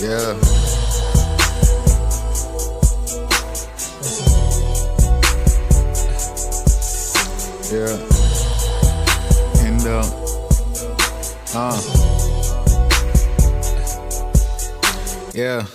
Yeah. Yeah. Hendo. Yeah.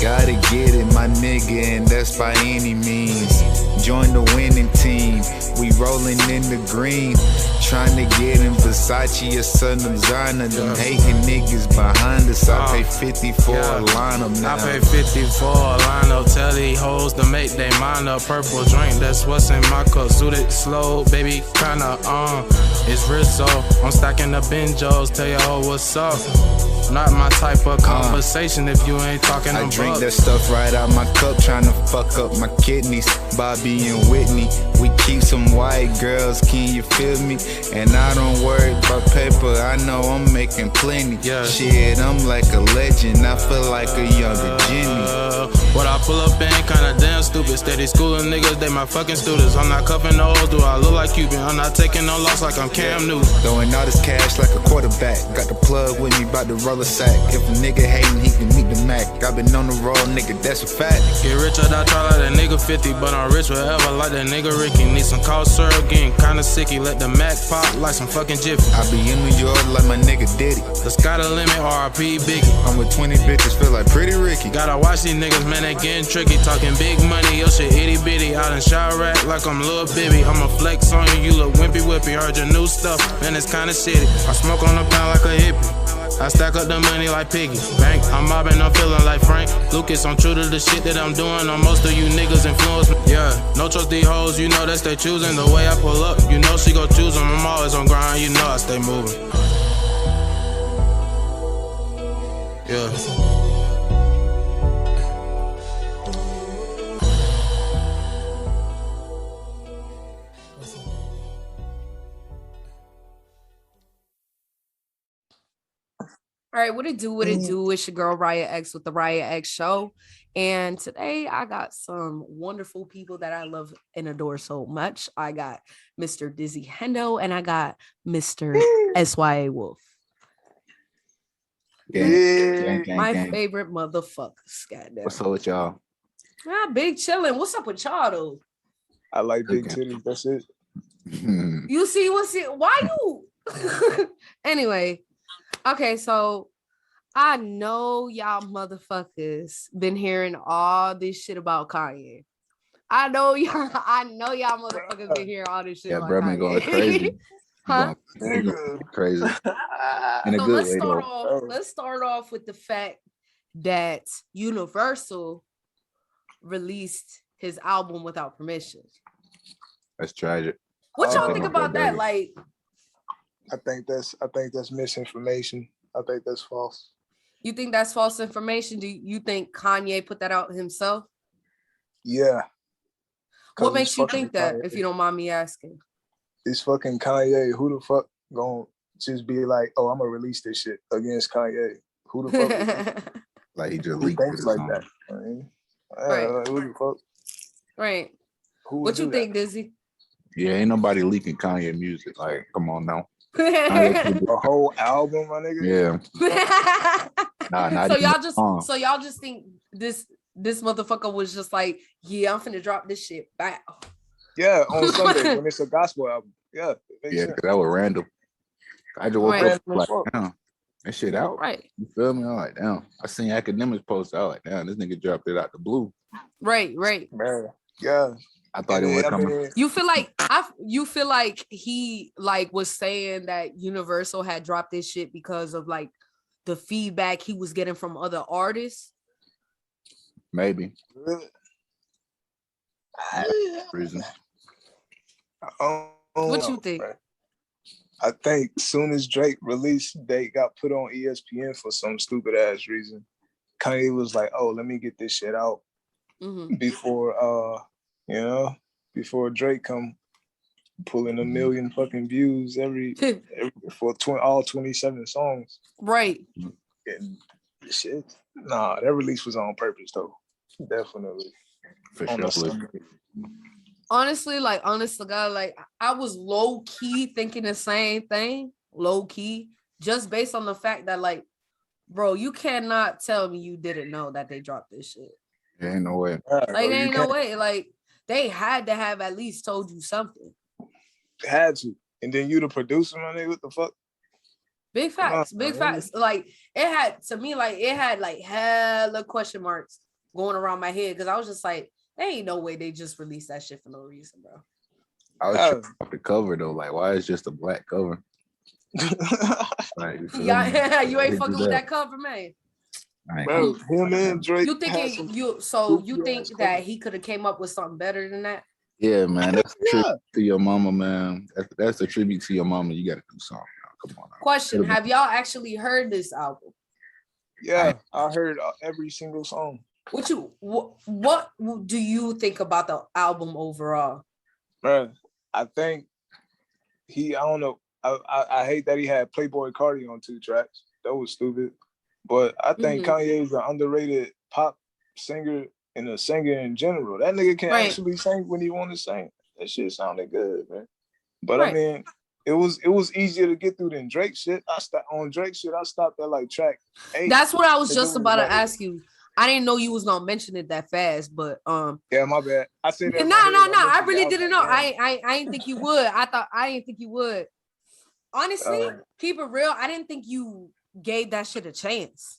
Gotta get it, my nigga, and that's by any means. Join the winning team. We rolling in the green. Trying to get in Versace or some designer. Them hating niggas behind us. I pay 50 for a lineup now. I pay 50 for a lineup. Tell these hoes to make they mind up. Purple drink, that's what's in my cup. Suited slow, baby, kinda it's Rizzo. I'm stacking the benjos. Tell your hoe what's up. Not my type of conversation if you ain't talking about. I drink that stuff right out my cup, trying to fuck up my kidneys. Bobby and Whitney, we keep some white girls, can you feel me? And I don't worry about paper, I know I'm making plenty. Shit, I'm like a legend, I feel like a younger Jimmy. What I pull up in, kinda damn stupid. Steady schooling niggas, they my fucking students. I'm not cuffing no hoes, do I look like Cuban? I'm not taking no loss like I'm Cam Newton. Throwing all this cash like a quarterback. Got the plug with me, bout to roll a sack. If a nigga hating, he can meet the Mac. I been on the road, nigga, that's a fact. Get rich or die, try like that nigga 50, but I'm rich forever like that nigga Ricky. Need some cough syrup, getting kinda sicky. Let the Mac pop like some fucking Jiffy. I be in New York like my nigga Diddy. The sky the limit, RIP Biggie. I'm with 20 bitches, feel like Pretty Ricky. Gotta watch these niggas, man, they getting tricky. Talking big money, your shit itty bitty. Out in Chirac like I'm Lil Bibby. I'ma flex on you, you look wimpy whippy. Heard your new stuff, man, it's kinda shitty. I smoke on the pound like a hippie. I stack up the money like Piggy. Bank, I'm mobbing, I'm feeling like Frank Lucas. I'm true to the shit that I'm doing. On most of you niggas influence me. Yeah, no trust these hoes, you know that's they choosing. The way I pull up, you know she gon' choose them. I'm always on grind, you know I stay moving. Yeah. All right, what it do, what it do? It's your girl Raya X with the Raya X Show. And today I got some wonderful people that I love and adore so much. I got Mr. Deezy Hendo and I got Mr. SYAWOLF. My favorite motherfuckers. Goddamn. What's up with y'all? Big chillin'. What's up with y'all though? I like big titties, that's it. You see, why you? Anyway. Okay, so I know y'all motherfuckers been hearing all this shit about Kanye. I know y'all motherfuckers been hearing all this shit about bro, Kanye. Going crazy. Huh? Crazy. In a So good way, though. let's start off with the fact that Universal released his album without permission. That's tragic. What y'all think about that? Like, I think that's misinformation. I think that's false. you think that's false information? Do you think Kanye put that out himself? Yeah. What makes you think that, if you don't mind me asking? It's fucking Kanye. Who the fuck gonna just be like, oh, I'm gonna release this shit against Kanye? Who the fuck? Like he just who leaked thinks it like something. that? I mean, Right. Who the fuck? Right. Who What you think, Deezy? Yeah, ain't nobody leaking Kanye music. Like, come on now. A whole album, my nigga? Yeah. Not So y'all just think this motherfucker was just like, yeah, I'm finna drop this shit. Bye. Yeah, on Sunday when it's a gospel album. Yeah. Yeah, that was random. I just woke up like, damn, that shit out. Right. You feel me? I'm like, damn. I seen academics post out like, damn, this nigga dropped it out the blue. Right. Man, yeah. I thought it was coming. You feel like he like was saying that Universal had dropped this shit because of like the feedback he was getting from other artists? Maybe. Really? Reason. What you think? Man. I think soon as Drake release date got put on ESPN for some stupid ass reason, Kanye was like, oh, let me get this shit out before before Drake come pulling a million fucking views every for all 27 songs. Right. And shit. Nah, that release was on purpose though. Definitely. For sure. Honestly, like, honest to God, like, I was low-key thinking the same thing, low-key, just based on the fact that, like, Bro, you cannot tell me you didn't know that they dropped this shit. There ain't no way. Like, there ain't no way. Like, they had to have at least told you something. Had to. And then you the producer, my nigga, what the fuck? Big facts, big facts. Like, it had, to me, like, it had, like, hella question marks going around my head, because I was just like, there ain't no way they just released that shit for no reason, bro. I was tripping off the cover, though. Like, why is just a black cover? Like, you ain't fucking with that cover, man. Bro, him and Drake. You think you think that he could have came up with something better than that? Yeah, man. That's a tribute to your mama, man. That's a tribute to your mama. You gotta do something. Come on. Question: have y'all actually heard this album? Yeah, I heard every single song. What do you think about the album overall? Bro, I think I don't know. I hate that he had Playboy Cardi on 2 tracks. That was stupid. But I think Kanye is an underrated pop singer and a singer in general. That nigga can actually sing when he want to sing. That shit sounded good, man. But I mean, it was easier to get through than Drake shit. I stopped at like track 8. That's what I was just about to ask you. I didn't know you was gonna mention it that fast, but yeah, my bad. I said that. No. I really didn't know. I didn't think you would. I didn't think you would. Honestly, keep it real. I didn't think you gave that shit a chance.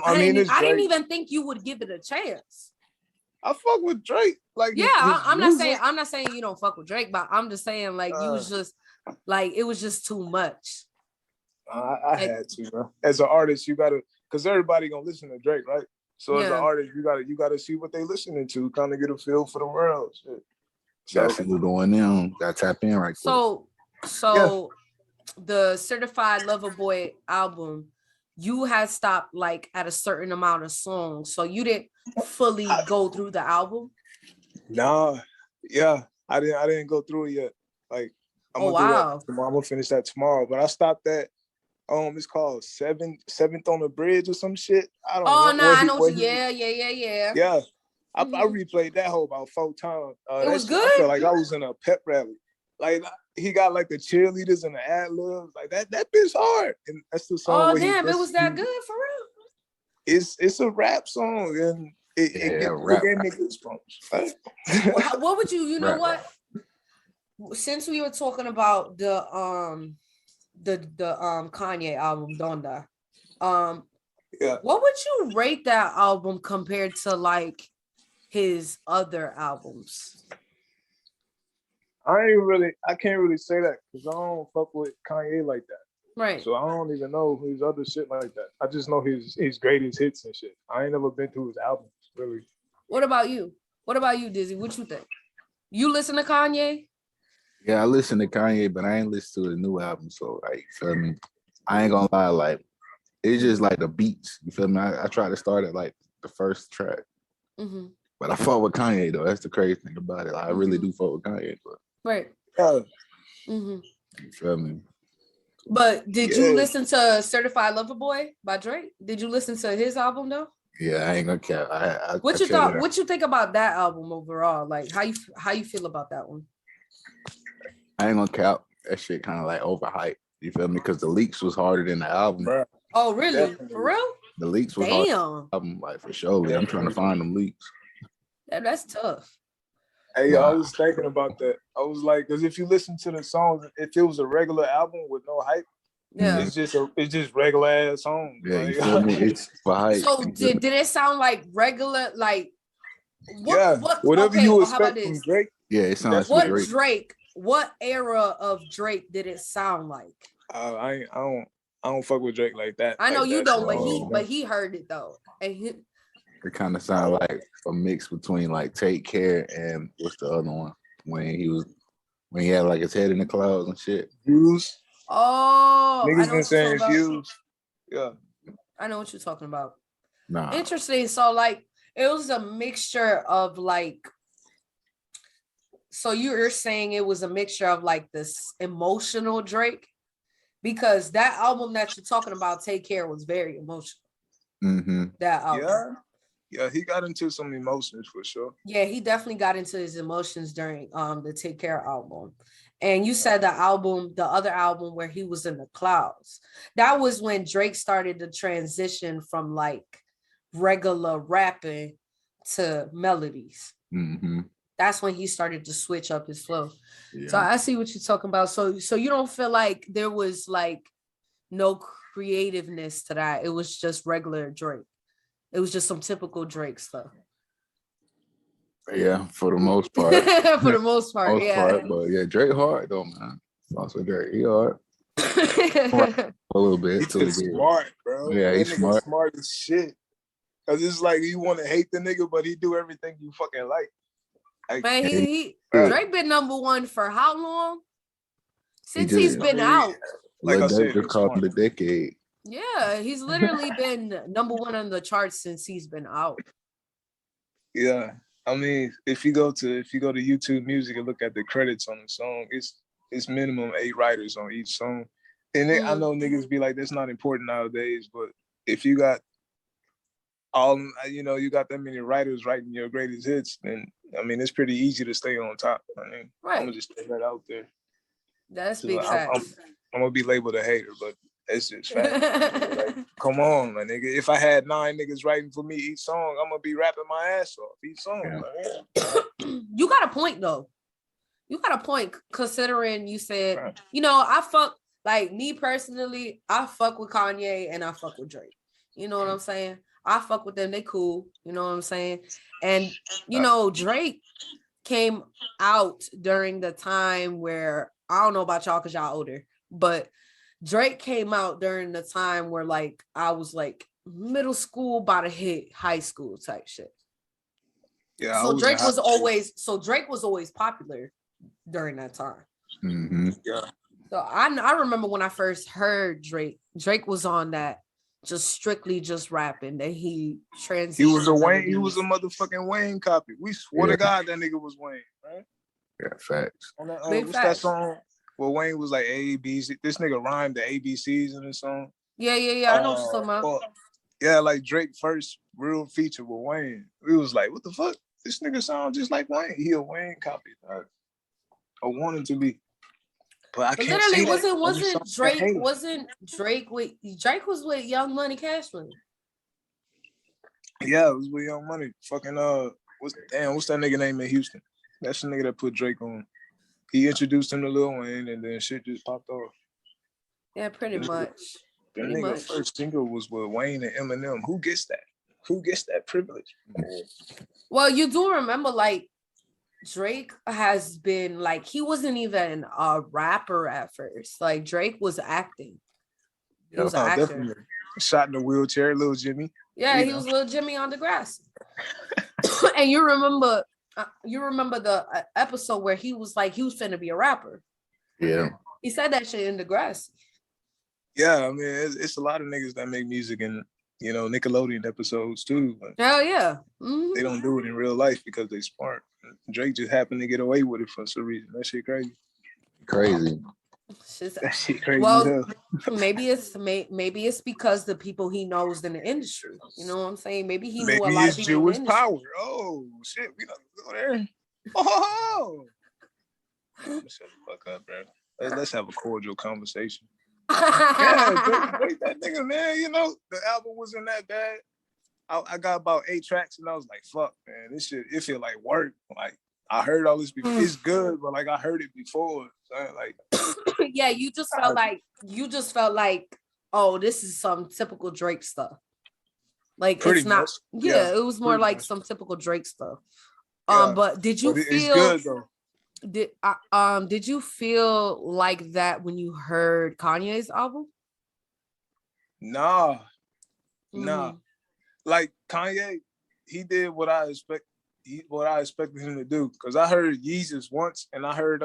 I didn't even think you would give it a chance. I fuck with Drake. Like, yeah, I'm not saying you don't fuck with Drake, but I'm just saying like you was just like it was just too much. I had to, bro. As an artist, you gotta, because everybody gonna listen to Drake, right? So as an artist, you gotta see what they listening to, kind of get a feel for the world. Shit. So gotta see what's going on. Gotta tap in right quick. So the Certified Lover Boy album, you had stopped like at a certain amount of songs, so you didn't fully go through the album. Nah, yeah, I didn't go through it yet. Like, I'm gonna finish that tomorrow. But I stopped at it's called Seventh on the Bridge or some shit. I don't know. Oh no, I know. Yeah. Yeah, I replayed that whole about 4 times. It was good. I felt like I was in a pep rally. Like, he got like the cheerleaders and the ad-libs. Like that bitch hard. And that's the song. Oh damn, it was that good for real. It's a rap song, and it gave me goosebumps. What would you know what? Since we were talking about the Kanye album, Donda, what would you rate that album compared to like his other albums? I can't really say that because I don't fuck with Kanye like that. Right. So I don't even know his other shit like that. I just know his greatest hits and shit. I ain't never been through his albums, really. What about you? Deezy? What you think? You listen to Kanye? Yeah, I listen to Kanye, but I ain't listen to the new album. So, like, feel me? I ain't gonna lie, like, it's just like the beats. You feel me? I try to start at like the first track. Mm-hmm. But I fuck with Kanye though. That's the crazy thing about it. Like, I really do fuck with Kanye, but right. You feel me? But did you listen to Certified Lover Boy by Drake? Did you listen to his album though? Yeah, I ain't gonna care. What you think about that album overall? Like how you feel about that one? I ain't gonna cap. That shit kind of like overhyped. You feel me? Because the leaks was harder than the album. Bruh. Oh, really? Definitely. For real? The leaks was harder. Album, like for sure. I'm trying to find them leaks. That's tough. Hey, I was thinking about that. I was like, because if you listen to the songs, if it was a regular album with no hype, it's just regular ass songs. Yeah, you feel me? It's for hype. So did it sound like regular, like whatever you expect from Drake? Yeah, it sounds like Drake. What era of Drake did it sound like? I don't fuck with Drake like that. I know like you that, don't, but he heard it though, and it kind of sounded like a mix between like Take Care and what's the other one when he had like his head in the clouds and shit. Views. Oh, niggas been saying views. Yeah, I know what you're talking about. Nah, interesting. So like it was a mixture of like. So you're saying it was a mixture of like this emotional Drake, because that album that you're talking about, Take Care, was very emotional. Mm-hmm. That album. Yeah, he got into some emotions for sure. Yeah, he definitely got into his emotions during the Take Care album. And you said the other album where he was in the clouds. That was when Drake started to transition from like regular rapping to melodies. Mm-hmm. That's when he started to switch up his flow. Yeah. So I see what you're talking about. So you don't feel like there was like no creativeness to that. It was just regular Drake. It was just some typical Drake stuff. Yeah, for the most part. For the most part, but yeah, Drake hard though, man. Also Drake, he hard. A little bit. He's smart, bro. Yeah, he's smart. Smart as shit. Cause it's like you want to hate the nigga, but he do everything you fucking like. Man, Drake been number one for how long? Since he's been out. Like I said, a couple of decades. Yeah, he's literally been number one on the charts since he's been out. Yeah. I mean, if you go to YouTube Music and look at the credits on the song, it's minimum 8 writers on each song. And I know niggas be like, that's not important nowadays, but if you got you got that many writers writing your greatest hits, then I mean, it's pretty easy to stay on top. I mean, right. I'm gonna just throw that out there. That's big facts. I'm gonna be labeled a hater, but it's just fact. Like, come on, my nigga. If I had 9 niggas writing for me each song, I'm gonna be rapping my ass off each song. Yeah. You got a point though. You got a point considering you said, I fuck, like me personally, I fuck with Kanye and I fuck with Drake. You know what I'm saying? I fuck with them. They cool. You know what I'm saying? And, Drake came out during the time where, I don't know about y'all because y'all older, but Drake came out during the time where like I was like middle school, about to hit high school type shit. Yeah. So Drake was always popular during that time. Mm-hmm. Yeah. So I remember when I first heard Drake was on that just strictly just rapping. That he transitioned. He was a Wayne. He was a motherfucking Wayne copy. We swore to God that nigga was Wayne, right? Yeah, facts. What's that song? Well, Wayne was like A, B, C. This nigga rhymed the ABCs in the song. Yeah. I know what you're talking about. Yeah, like Drake first real feature with Wayne. We was like, what the fuck? This nigga sound just like Wayne. He a Wayne copy. I wanted to be. But I can't say that. Drake was with Young Money, Cash Money. Yeah, it was with Young Money. Fucking what's that nigga name in Houston? That's the nigga that put Drake on. He introduced him to Lil Wayne, and then shit just popped off. Yeah, pretty much. The nigga first single was with Wayne and Eminem. Who gets that? Who gets that privilege? Well, you do remember, like, Drake has been, like, he wasn't even a rapper at first. Like, Drake was acting. He was an actor. Definitely. Shot in a wheelchair, Lil Jimmy. Yeah, he was Lil Jimmy on Degrassi. And you remember the episode where he was like, he was finna be a rapper. Yeah. He said that shit in Degrassi. Yeah, I mean, it's a lot of niggas that make music in, Nickelodeon episodes too. Hell yeah. Mm-hmm. They don't do it in real life because they smart. Drake just happened to get away with it for some reason. That shit crazy. Crazy. That shit crazy. Well, maybe it's because the people he knows in the industry. You know what I'm saying? Maybe he knew a lot of people Jewish in the power. Oh shit, we don't go there. Oh, shut the fuck up, bro. Let's have a cordial conversation. Yeah, Drake, that nigga, man. The album wasn't that bad. I got about 8 tracks, and I was like, "Fuck, man, this shit. It feel like work. Like I heard all this before. It's good, but like I heard it before. So, like, yeah, you just felt like, oh, this is some typical Drake stuff. Like pretty it's not. Much. Yeah, it was more like much. Some typical Drake stuff. But did you feel? It's good, did you feel like that when you heard Kanye's album? Nah. Like Kanye, he did what I expected him to do. Cause I heard Yeezus once, and I heard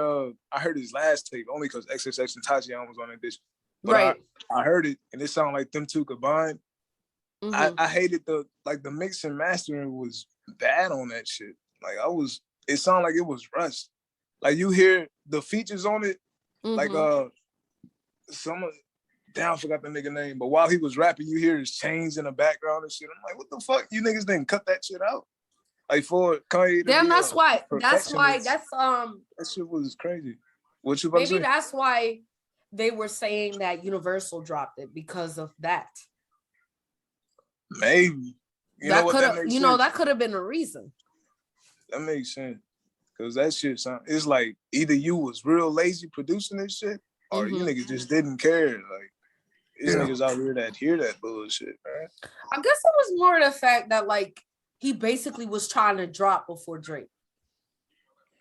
his last tape only because XXX and Tatiana was on that bitch. But right. I heard it, and it sounded like them two combined. Mm-hmm. I hated the mix and mastering was bad on that shit. Like it sounded like it was rushed. Like you hear the features on it, like I forgot the nigga name, but while he was rapping, you hear his chains in the background and shit. I'm like, what the fuck? You niggas didn't cut that shit out. Like for Kanye. Damn, that's why. That shit was crazy. What you about to say? Maybe that's why they were saying that Universal dropped it because of that. Maybe. That could have been a reason. That makes sense. Cause that shit it's like either you was real lazy producing this shit or you niggas just didn't care. Like these niggas out here that hear that bullshit, man. I guess it was more the fact that like he basically was trying to drop before Drake.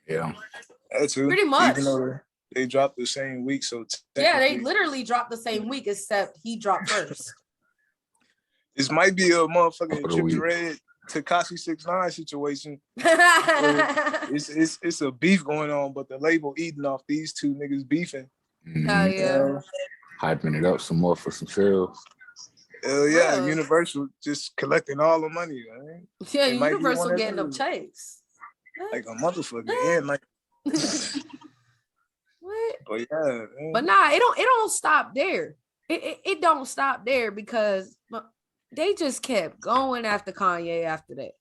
Yeah. That's true. Pretty much. Even though they dropped the same week, so yeah, they literally dropped the same week, except he dropped first. This might be a motherfucking Trippie Redd Tekashi 6ix9ine situation. It's a beef going on, but the label eating off these two niggas beefing. Hell yeah. Hyping it up some more for some sales. Hell yeah, Universal just collecting all the money, man. Yeah, Universal getting them checks. Like a motherfucker. And like what? But yeah, man. But nah, it don't stop there. It don't stop there because they just kept going after Kanye after that.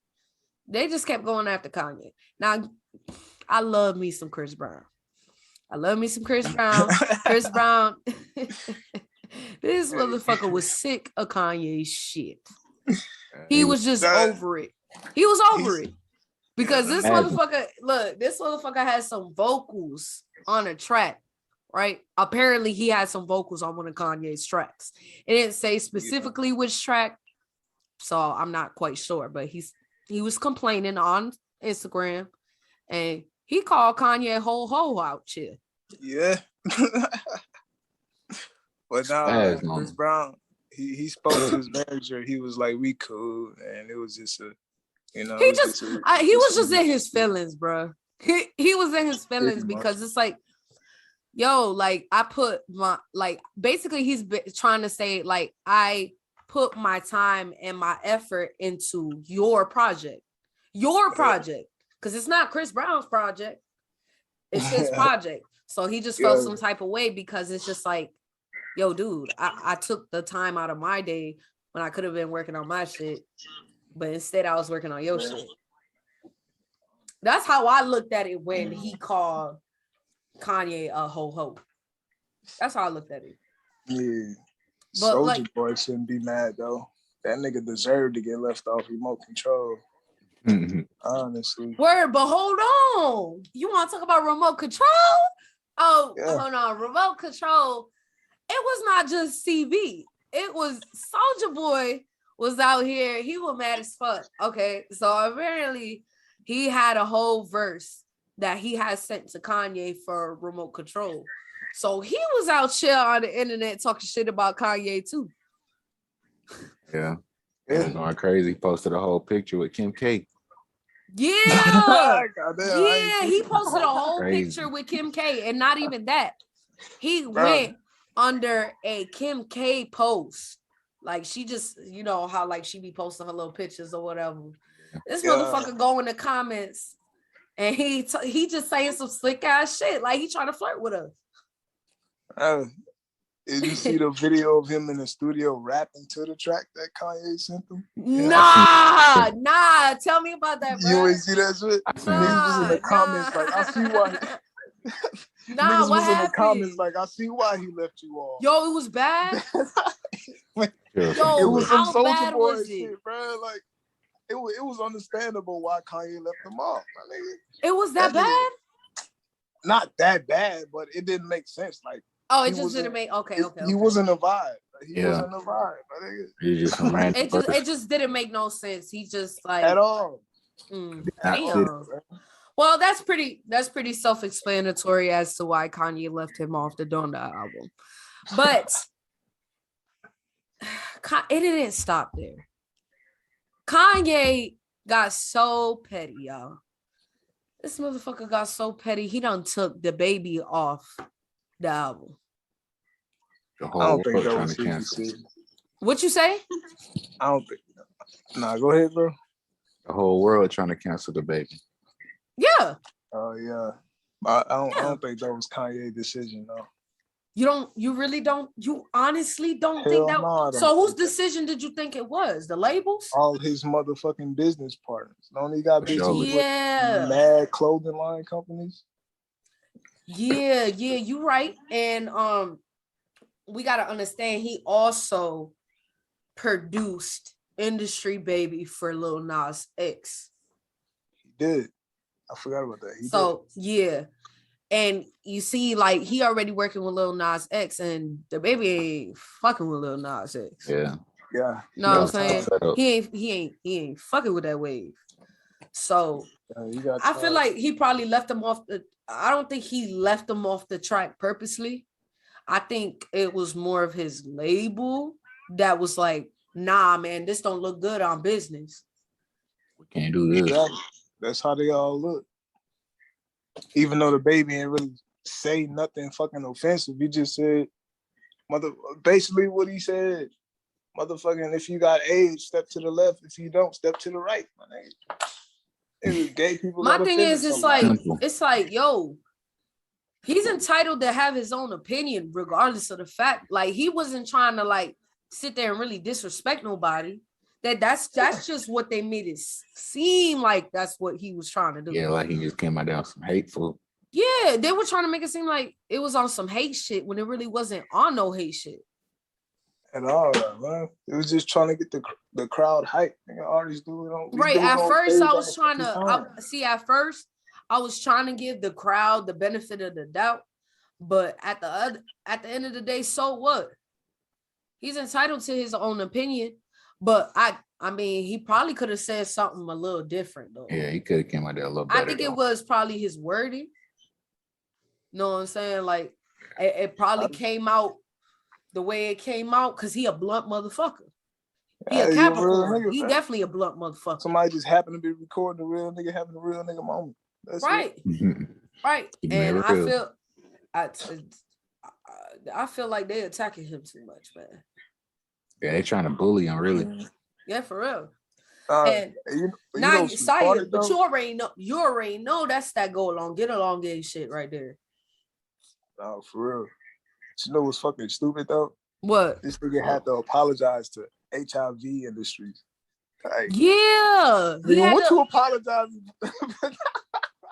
They just kept going after Kanye. Now, I love me some Chris Brown. Chris Brown. This motherfucker was sick of Kanye's shit. He was just over it. He was over it. Because this motherfucker has some vocals on a track, right? Apparently he had some vocals on one of Kanye's tracks. It didn't say specifically which track, so I'm not quite sure, but he was complaining on Instagram and he called Kanye ho out here. Yeah. But now Chris Brown, he spoke to his manager. He was like, "We cool," and it was just he was just in his feelings, bro. He was in his feelings because it's like, yo, like I put my basically he's trying to say like I put my time and my effort into your project, because it's not Chris Brown's project, it's his project. So he just felt some type of way because it's just like, yo, dude, I took the time out of my day when I could have been working on my shit, but instead I was working on your shit. That's how I looked at it when he called Kanye a ho. That's how I looked at it. Yeah. But Soulja Boy shouldn't be mad though. That nigga deserved to get left off remote control. Honestly. Word, but hold on. You want to talk about remote control? Oh, hold on. Remote control. It was not just CV. It was Soulja Boy was out here. He was mad as fuck. Okay. So apparently he had a whole verse that he had sent to Kanye for remote control. So he was out here on the internet talking shit about Kanye too. Yeah. He was going crazy. He posted a whole picture with Kim K. Yeah. He posted a whole picture with Kim K. And not even that. He went under a Kim K post. Like she just, you know how like she be posting her little pictures or whatever. This motherfucker go in the comments and he just saying some slick ass shit. Like he trying to flirt with us. Did you see the video of him in the studio rapping to the track that Kanye sent him? Nah. Tell me about that, bro. You ain't see that shit? Niggas was in the comments like, I see why. Niggas was in the comments like, I see why he left you off. Yo, it was bad. It was some Soulja Boy shit, bro. Like, it was understandable why Kanye left him off, my nigga. It was that bad? Not that bad, but it didn't make sense. Like, it just didn't make okay. He wasn't a vibe. He wasn't a vibe. My nigga. He just it just didn't make no sense. He just like at all. Damn. Well, that's pretty self-explanatory as to why Kanye left him off the Donda album. But it didn't stop there. Kanye got so petty, y'all. This motherfucker got so petty, he done took the baby off the album. I don't think that was cancel. What you say? I don't think. Nah, go ahead, bro. The whole world trying to cancel the baby. Yeah. Oh yeah. I don't think that was Kanye's decision though. You honestly don't think that? So whose decision did you think it was? The labels? All his motherfucking business partners. Don't he got bitches with mad clothing line companies? Yeah, you right. And we gotta understand he also produced Industry Baby for Lil Nas X. He did. I forgot about that. He so did. Yeah. And you see, like, he already working with Lil Nas X, and the baby ain't fucking with Lil Nas X. Yeah. Yeah. Know what I'm saying? He ain't fucking with that wave. So I feel like he probably left him off the. I don't think he left him off the track purposely. I think it was more of his label that was like, nah, man, this don't look good on business. We can't do this. Exactly. That's how they all look. Even though the baby ain't really say nothing fucking offensive, he just said, basically what he said, motherfucking, if you got AIDS, step to the left. If you don't, step to the right. Gay people. My thing is, it's like, yo, he's entitled to have his own opinion, regardless of the fact. Like, he wasn't trying to like sit there and really disrespect nobody. That's just what they made it seem like. That's what he was trying to do. Yeah, like he just came out there on some hateful. Yeah, they were trying to make it seem like it was on some hate shit when it really wasn't on no hate shit. At all, man. It was just trying to get the crowd hype. Artists do it on right. At first, I was trying to At first, I was trying to give the crowd the benefit of the doubt, but at the end of the day, so what? He's entitled to his own opinion. But I mean, he probably could have said something a little different though. Yeah, he could have came out there a little better. I think it was probably his wording. Know what I'm saying? Like, it probably came out the way it came out because he a blunt motherfucker. He a Capricorn. He definitely a blunt motherfucker. Somebody just happened to be recording a real nigga having a real nigga moment. That's right. Right. And I feel like they attacking him too much, man. Yeah, they trying to bully him, really. Yeah, for real. And now Saya, but you already know that's that get along gay shit right there. No, for real. You know what's fucking stupid though? What? This nigga had to apologize to HIV industries. Like, yeah. What you apologize?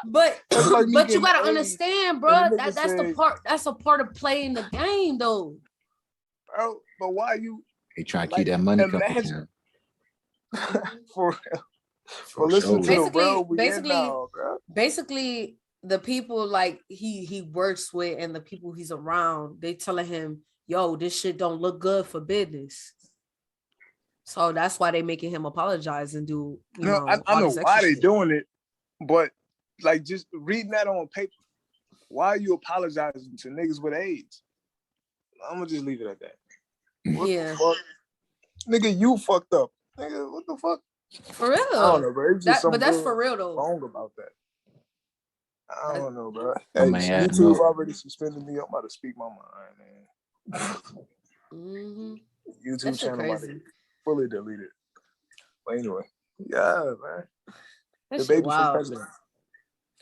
But you gotta understand, bro. That's the part. That's a part of playing the game, though. Bro, but why you? He trying to keep that money coming to him. For real. For listen to the world we in now, bro. Basically, the people like he works with and the people he's around, they telling him, "Yo, this shit don't look good for business." So that's why they making him apologize and do. I know why they doing it, but like just reading that on paper, why are you apologizing to niggas with AIDS? I'm gonna just leave it at that. What the fuck? Nigga, you fucked up. Nigga, what the fuck? For real. I don't know, bro. But that's for real though. Wrong about that. I don't know, bro. Hey, YouTube already suspended me. I'm about to speak my mind, man. YouTube channel about to fully deleted. But anyway, yeah, man. The baby for president.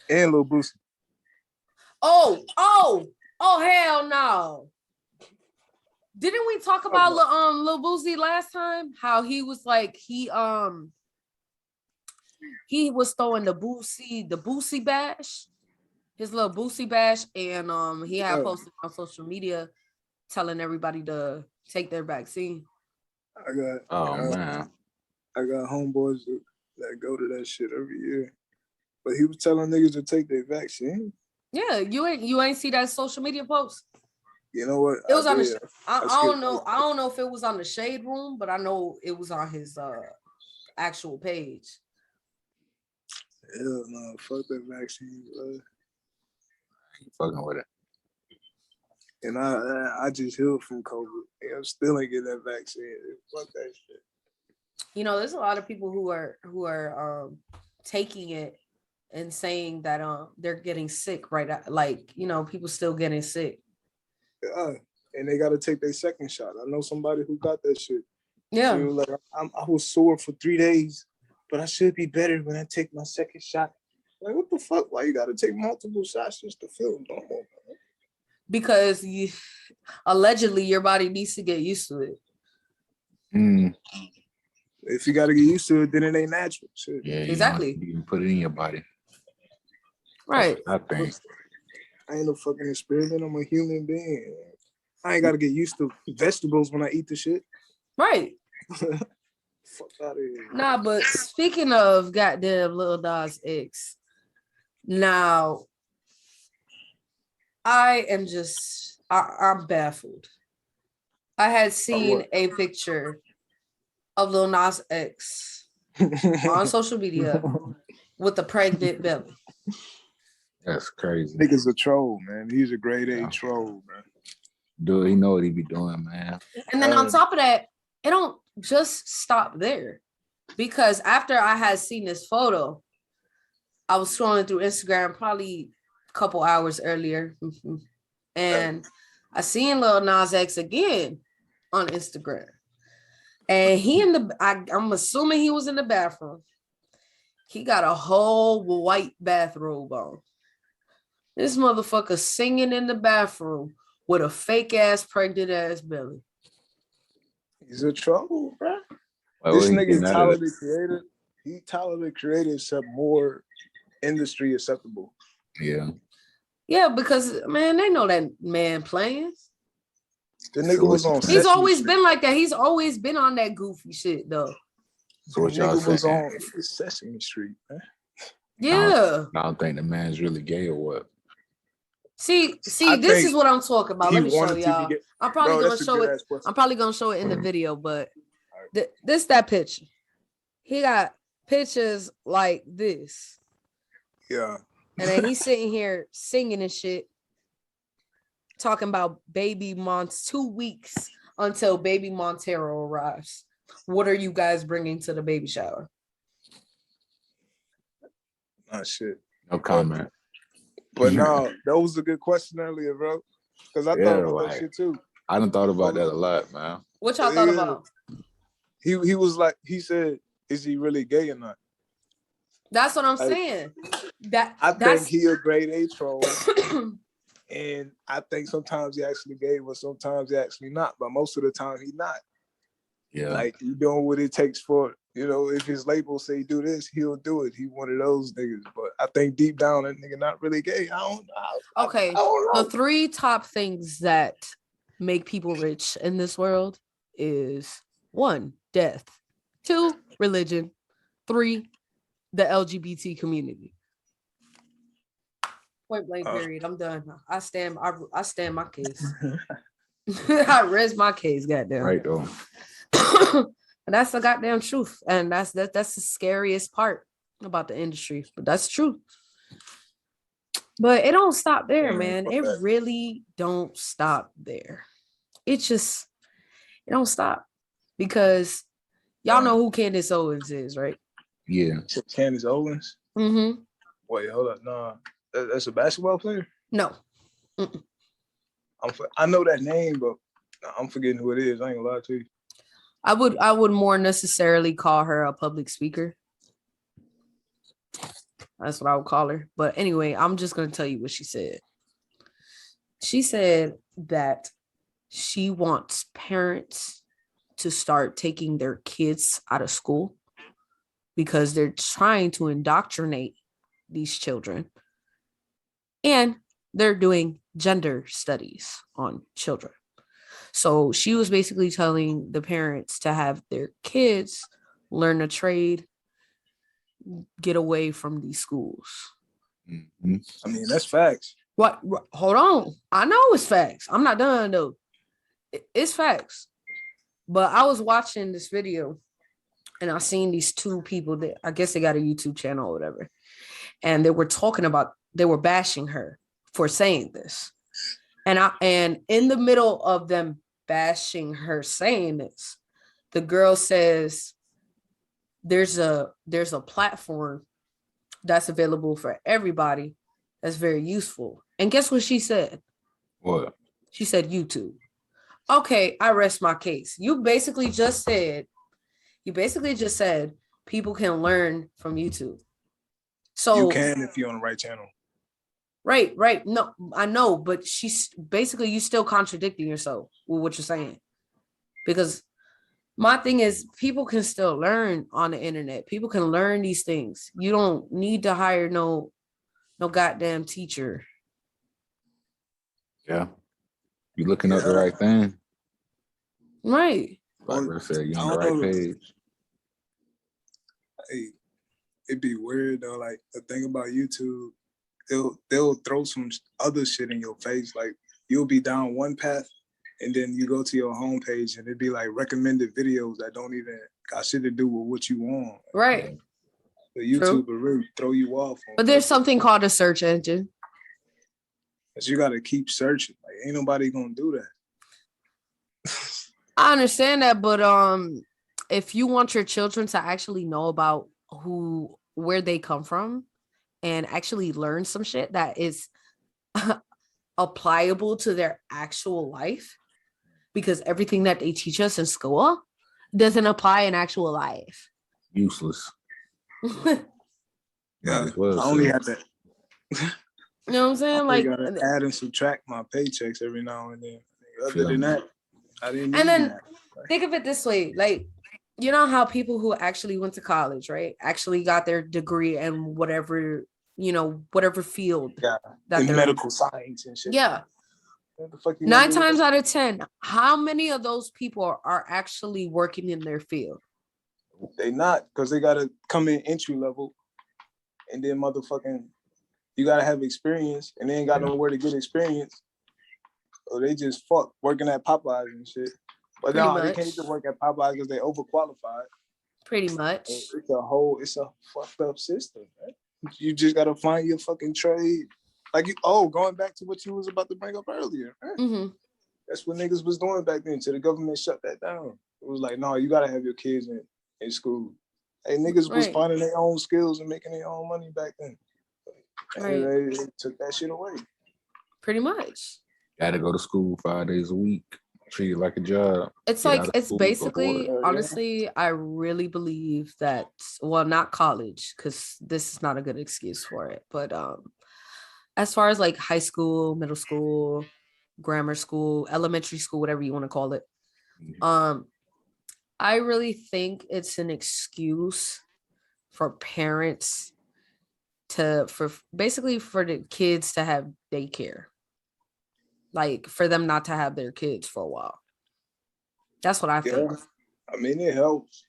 And Lil Boosie. Oh, hell no. Didn't we talk about Lil Boosie last time? How he was like, he was throwing the Boosie bash, his little Boosie bash, and he had posted on social media telling everybody to take their vaccine. I got homeboys that go to that shit every year. But he was telling niggas to take their vaccine. Yeah, you ain't see that social media post. You know what? It was on the. I don't know. I don't know if it was on the Shade Room, but I know it was on his actual page. Hell no! Fuck that vaccine, bro. I ain't fucking with it. And I just healed from COVID. I'm still ain't getting that vaccine. Fuck that shit. You know, there's a lot of people who are taking it and saying that they're getting sick right now. Like, you know, people still getting sick. Yeah, and they got to take their second shot. I know somebody who got that shit. Yeah. She was like, I was sore for 3 days, but I should be better when I take my second shot. Like, what the fuck? Why you got to take multiple shots just to feel normal? Because allegedly your body needs to get used to it. If you got to get used to it, then it ain't natural. Shit. Yeah, exactly. You can put it in your body. Right. I think. I ain't no fucking experiment. I'm a human being. I ain't got to get used to vegetables when I eat the shit. Right. Fuck out of here. Nah, but speaking of goddamn Lil Nas X, now I'm baffled. I had seen a picture of Lil Nas X on social media with a pregnant belly. That's crazy. Nigga's a troll, man. He's a grade A troll, man. Dude, he know what he be doing, man. And then on top of that, it don't just stop there. Because after I had seen this photo, I was scrolling through Instagram probably a couple hours earlier. And I seen Lil Nas X again on Instagram. And I'm assuming he was in the bathroom. He got a whole white bathrobe on. This motherfucker singing in the bathroom with a fake ass pregnant ass belly. He's a troll, bro. This nigga talented creator. He talented creator except more industry acceptable. Yeah. Yeah, because man, they know that man playing. The nigga was on. He's always been like that. He's always been on that goofy shit though. So what y'all was saying? on Sesame Street, man. Yeah. I don't think the man's really gay or what. See, this is what I'm talking about. Let me show y'all. I'm probably gonna show it. I'm probably gonna show it in the video, but this that picture. He got pictures like this. Yeah. And then he's sitting here singing and shit, talking about 2 weeks until baby Montero arrives. What are you guys bringing to the baby shower? Not shit. No comment. But no, that was a good question earlier, bro. Because I thought about that shit too. I done thought about that a lot, man. What y'all thought about? He was like, he said, is he really gay or not? That's what I'm saying. I think he a grade A troll. And I think sometimes he actually gay, but sometimes he actually not. But most of the time he not. Yeah. Like he doing what it takes for, if his label say do this, he'll do it. He one of those niggas. But I think deep down that nigga not really gay. I don't know. Okay. I don't know. The 3 top things that make people rich in this world is 1, death, 2, religion, 3, the LGBT community. Point blank period. I'm done. I stand my case. I rest my case, goddamn. Right though. And that's the goddamn truth. And that's the scariest part about the industry. But that's true. But it don't stop there, man. It really don't stop there. It don't stop. Because y'all know who Candace Owens is, right? Yeah. Candace Owens? Mm-hmm. Wait, hold up. Nah. That's a basketball player? No. I know that name, but I'm forgetting who it is. I ain't gonna lie to you. I would more necessarily call her a public speaker. That's what I would call her. But anyway, I'm just going to tell you what she said. She said that she wants parents to start taking their kids out of school because they're trying to indoctrinate these children. And they're doing gender studies on children. So she was basically telling the parents to have their kids learn a trade, get away from these schools. Mm-hmm. I mean, that's facts. What? Hold on. I know it's facts. I'm not done though. It's facts. But I was watching this video and I seen these 2 people that I guess they got a YouTube channel or whatever. And they were bashing her for saying this. And in the middle of them bashing her saying this, the girl says there's a platform that's available for everybody that's very useful. And guess what she said? What? She said YouTube. Okay, I rest my case. You basically just said people can learn from YouTube. So you can if you're on the right channel. Right. No, I know, but she's basically, you still contradicting yourself with what you're saying. Because my thing is, people can still learn on the internet. People can learn these things. You don't need to hire no goddamn teacher Yeah. You looking up the right thing. Right. Like I said, you on the right page. Hey, it'd be weird though. Like the thing about YouTube, they'll throw some other shit in your face. Like you'll be down one path, and then you go to your homepage, and it'd be like recommended videos that don't even got shit to do with what you want. Right. The YouTube will really throw you off. But there's something called a search engine. But you gotta keep searching. Like ain't nobody gonna do that. I understand that, but if you want your children to actually know about where they come from and actually learn some shit that is applicable to their actual life, because everything that they teach us in school doesn't apply in actual life. Useless. Yeah, I only have to. You know what I'm saying? Like, gotta add and subtract my paychecks every now and then. Other than that, I didn't. And then think of it this way: like, you know how people who actually went to college, right, actually got their degree in whatever, whatever field that they're medical science and shit. Yeah. 9 times out of 10, how many of those people are actually working in their field? They not, because they gotta come in entry level, and then motherfucking, you gotta have experience, and they ain't got nowhere to get experience, so they just fuck working at Popeyes and shit. But no, they can't just work at Popeyes because they overqualified. Pretty much. It's a fucked up system, man. You just gotta find your fucking trade. Like going back to what you was about to bring up earlier. Mm-hmm. That's what niggas was doing back then till the government shut that down. It was like, no, you gotta have your kids in school. Hey, niggas was finding their own skills and making their own money back then. They took that shit away. Pretty much. Gotta go to school 5 days a week. Treat it like a job. It's like, it's basically, honestly, I really believe that, well, not college, because this is not a good excuse for it, but as far as like high school, middle school, grammar school, elementary school, whatever you want to call it, I really think it's an excuse for parents for the kids to have daycare. Like for them not to have their kids for a while. That's what I think. I mean, it helps.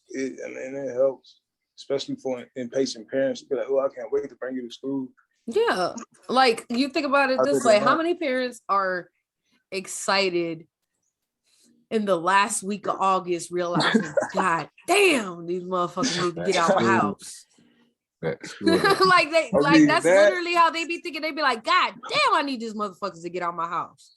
It helps, especially for impatient parents to be like, "Oh, I can't wait to bring you to school." Yeah, like you think about it this way: how many parents are excited in the last week of August, realizing, "God damn, these motherfuckers need to get out of my house." That's literally how they be thinking. They be like, God damn, I need these motherfuckers to get out of my house.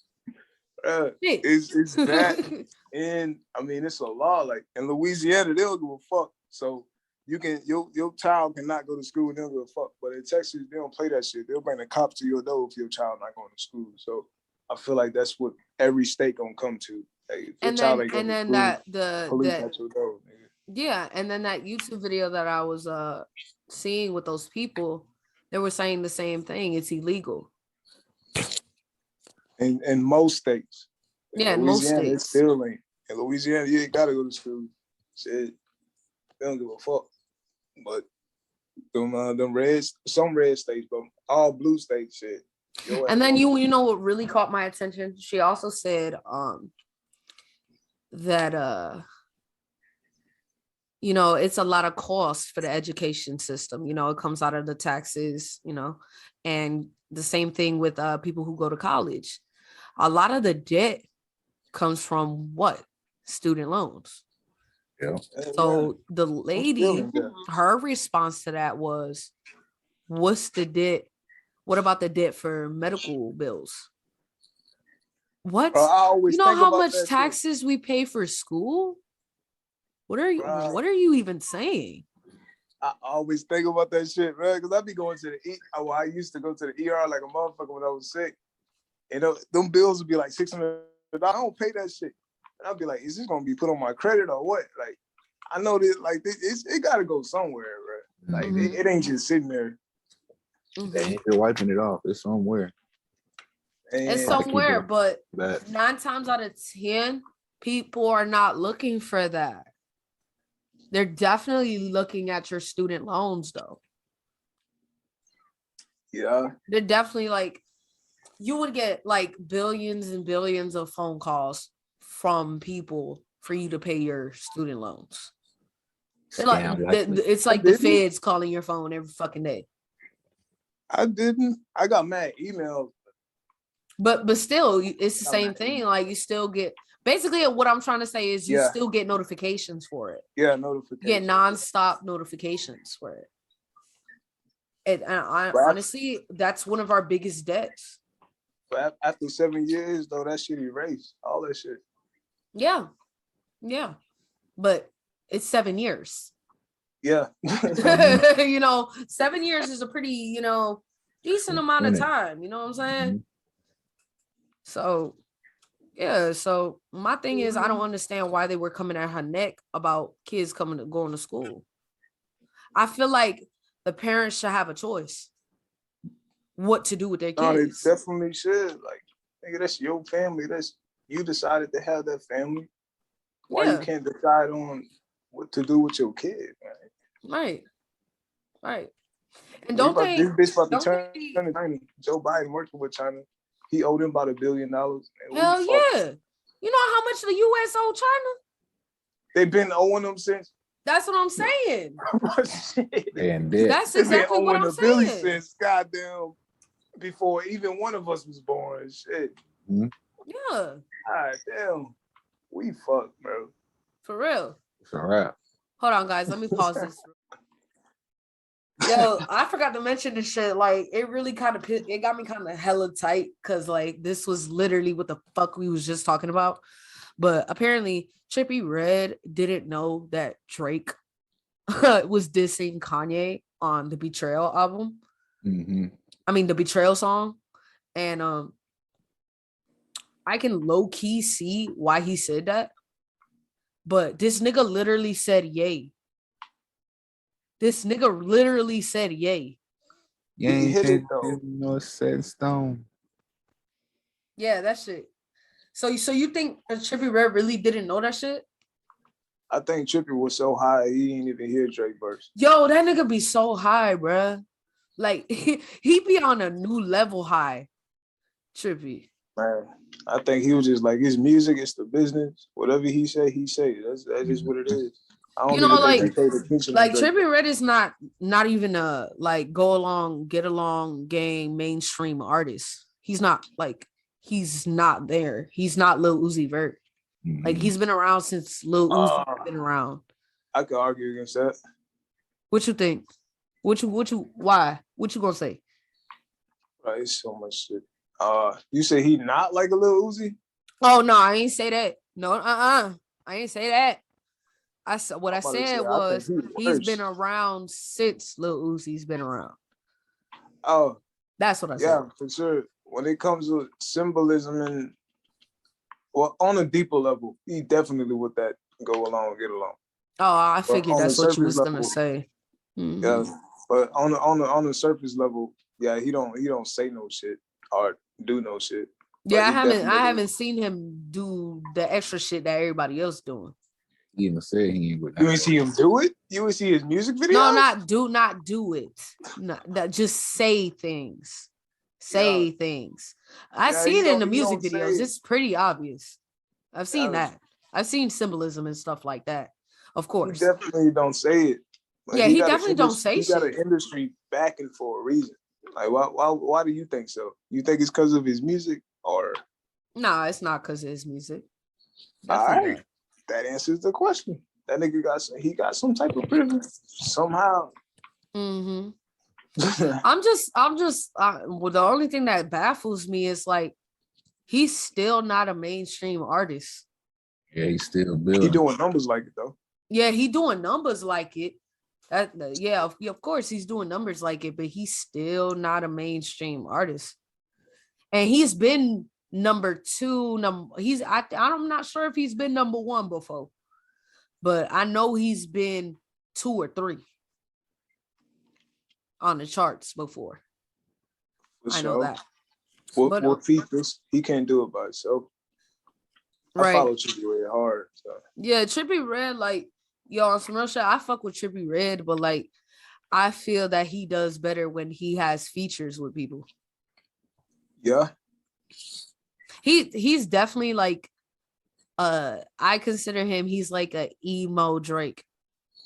It's that, and I mean it's a law. Like in Louisiana, they don't give a fuck. So you can your child cannot go to school and they don't give a fuck. But in Texas, they don't play that shit. They'll bring the cops to your door if your child not going to school. So I feel like that's what every state gonna come to. Hey, and then that YouTube video that I was seeing with those people, they were saying the same thing. It's illegal. In most states. In most states. It still ain't. In Louisiana, you ain't gotta go to school. Shit. They don't give a fuck. But some red states, but all blue states, shit. And then you know what really caught my attention? She also said that it's a lot of cost for the education system. It comes out of the taxes, and the same thing with people who go to college. A lot of the debt comes from what? Student loans. Yeah. So the lady, her response to that was, what's the debt? What about the debt for medical bills? What? You know how much taxes we pay for school? What are you even saying? I always think about that shit, man, because I be going to I used to go to the ER like a motherfucker when I was sick. And them bills would be like $600. I don't pay that shit. And I'd be like, is this gonna be put on my credit or what? Like, I know that like it gotta go somewhere, bro. Like it ain't just sitting there. They're wiping it off. It's somewhere. It's somewhere, but 9 times out of 10, people are not looking for that. They're definitely looking at your student loans, though. Yeah. They're definitely like, you would get like billions and billions of phone calls from people for you to pay your student loans. It's like the feds calling your phone every fucking day. I didn't. I got mad emails. But still, it's the same thing. Like you still get, basically what I'm trying to say is you still get notifications for it. Yeah, notifications. You get nonstop notifications for it. And honestly, that's one of our biggest debts. But after 7 years, though, that shit erased all that shit. Yeah. But it's 7 years. Yeah. 7 years is a pretty, decent amount of time. You know what I'm saying? Mm-hmm. So, yeah. So my thing is, I don't understand why they were coming at her neck about kids going to school. I feel like the parents should have a choice what to do with their kids. No, they definitely should. Like, nigga, that's your family. You decided to have that family. Why you can't decide on what to do with your kid, man? Right. And don't they? This bitch about to turn China. Joe Biden working with China. He owed him about $1 billion. Hell yeah. You know how much the U.S. owed China? They've been owing them since. That's what I'm saying. And that's exactly what I'm saying. Since goddamn before even one of us was born. Shit. Mm-hmm. Yeah. God damn. We fucked, bro. For real. It's all right. Hold on, guys. Let me pause this. Yo, I forgot to mention this shit. Like, it really got me kind of hella tight because, like, this was literally what the fuck we was just talking about. But apparently, Trippie Redd didn't know that Drake was dissing Kanye on the Betrayal album. Mm-hmm. I mean, the Betrayal song. And I can low-key see why he said that. But this nigga literally said yay. This nigga literally said yay. You ain't hit it though. No set stone. Yeah, that shit. So you think Trippie Redd really didn't know that shit? I think Trippie was so high he didn't even hear Drake verse. Yo, that nigga be so high, bruh. Like he be on a new level high. Trippie. Man, I think he was just like, his music, it's the business. Whatever he say. That's just what it is. I don't like Trippie Redd is not even a like go along, get along gang mainstream artist. He's not there. He's not Lil Uzi Vert. Mm-hmm. Like he's been around since Lil Uzi been around. I could argue against that. What you think? Why? What you gonna say? Right, it's so much shit. You say he not like a Lil Uzi? Oh no, I ain't say that. No, I ain't say that. I said he's been around since Lil Uzi's been around. Oh, that's what I said. Yeah, for sure. When it comes to symbolism and on a deeper level, he definitely would that go along, get along. Oh, I figured that's what you was gonna say. Mm-hmm. Yeah, but on the surface level, yeah, he don't say no shit or do no shit. Yeah, I haven't seen him do the extra shit that everybody else doing. He even said he ain't with that. You ain't see him do it? You ain't see his music video? No, not do it. That just say things. Things. I see it in the music videos. It's pretty obvious. I've seen that. I've seen symbolism and stuff like that. Of course. He definitely don't say it. Like, yeah, he definitely don't say shit. He got an industry backing for a reason. Like, why do you think so? You think it's because of his music or? No, it's not because of his music. All right. That answers the question. That nigga got some type of privilege somehow. Mm-hmm. Well, the only thing that baffles me is like he's still not a mainstream artist. Yeah, he's still building. He doing numbers like it though. Yeah, he doing numbers like it. Of course he's doing numbers like it, but he's still not a mainstream artist. And he's been number 2. I'm not sure if he's been number 1 before, but I know he's been 2 or 3 on the charts before. I know that. What features he can't do it by himself. Right. I follow Trippie Redd hard. So. Yeah, Trippie Redd, like, yo, on some real shit, I fuck with Trippie Redd, but like, I feel that he does better when he has features with people. Yeah, He's definitely like I consider him, he's like a emo Drake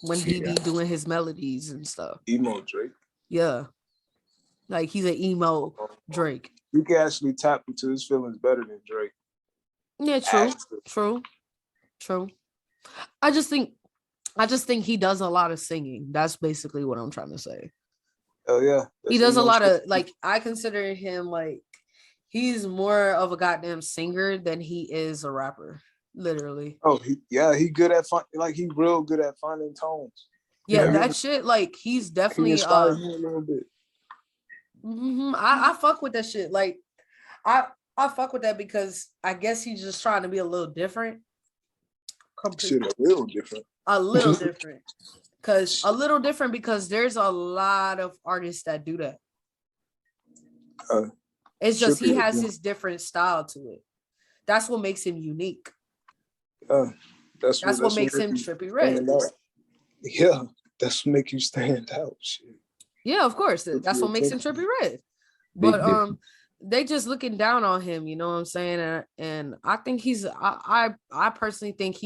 when he be doing his melodies and stuff. Emo Drake. Yeah. Like he's an emo Drake. You can actually tap into his feelings better than Drake. Yeah, true. I just think he does a lot of singing. That's basically what I'm trying to say. Oh yeah. He does a lot of, like, I consider him like he's more of a goddamn singer than he is a rapper. Literally. Oh, he good at he real good at finding tones. Yeah, that shit, like he's definitely he inspires me a little bit. I fuck with that shit. Like I fuck with that because I guess he's just trying to be a little different. Shit, a little different. A little different. Because there's a lot of artists that do that. It's just he has his different style to it. That's what makes him unique. That's what makes him Trippie Redd. Yeah, that's what makes you stand out. Shit. Yeah, of course. That's what makes him Trippie Redd. But they just looking down on him, you know what I'm saying? And I think I personally think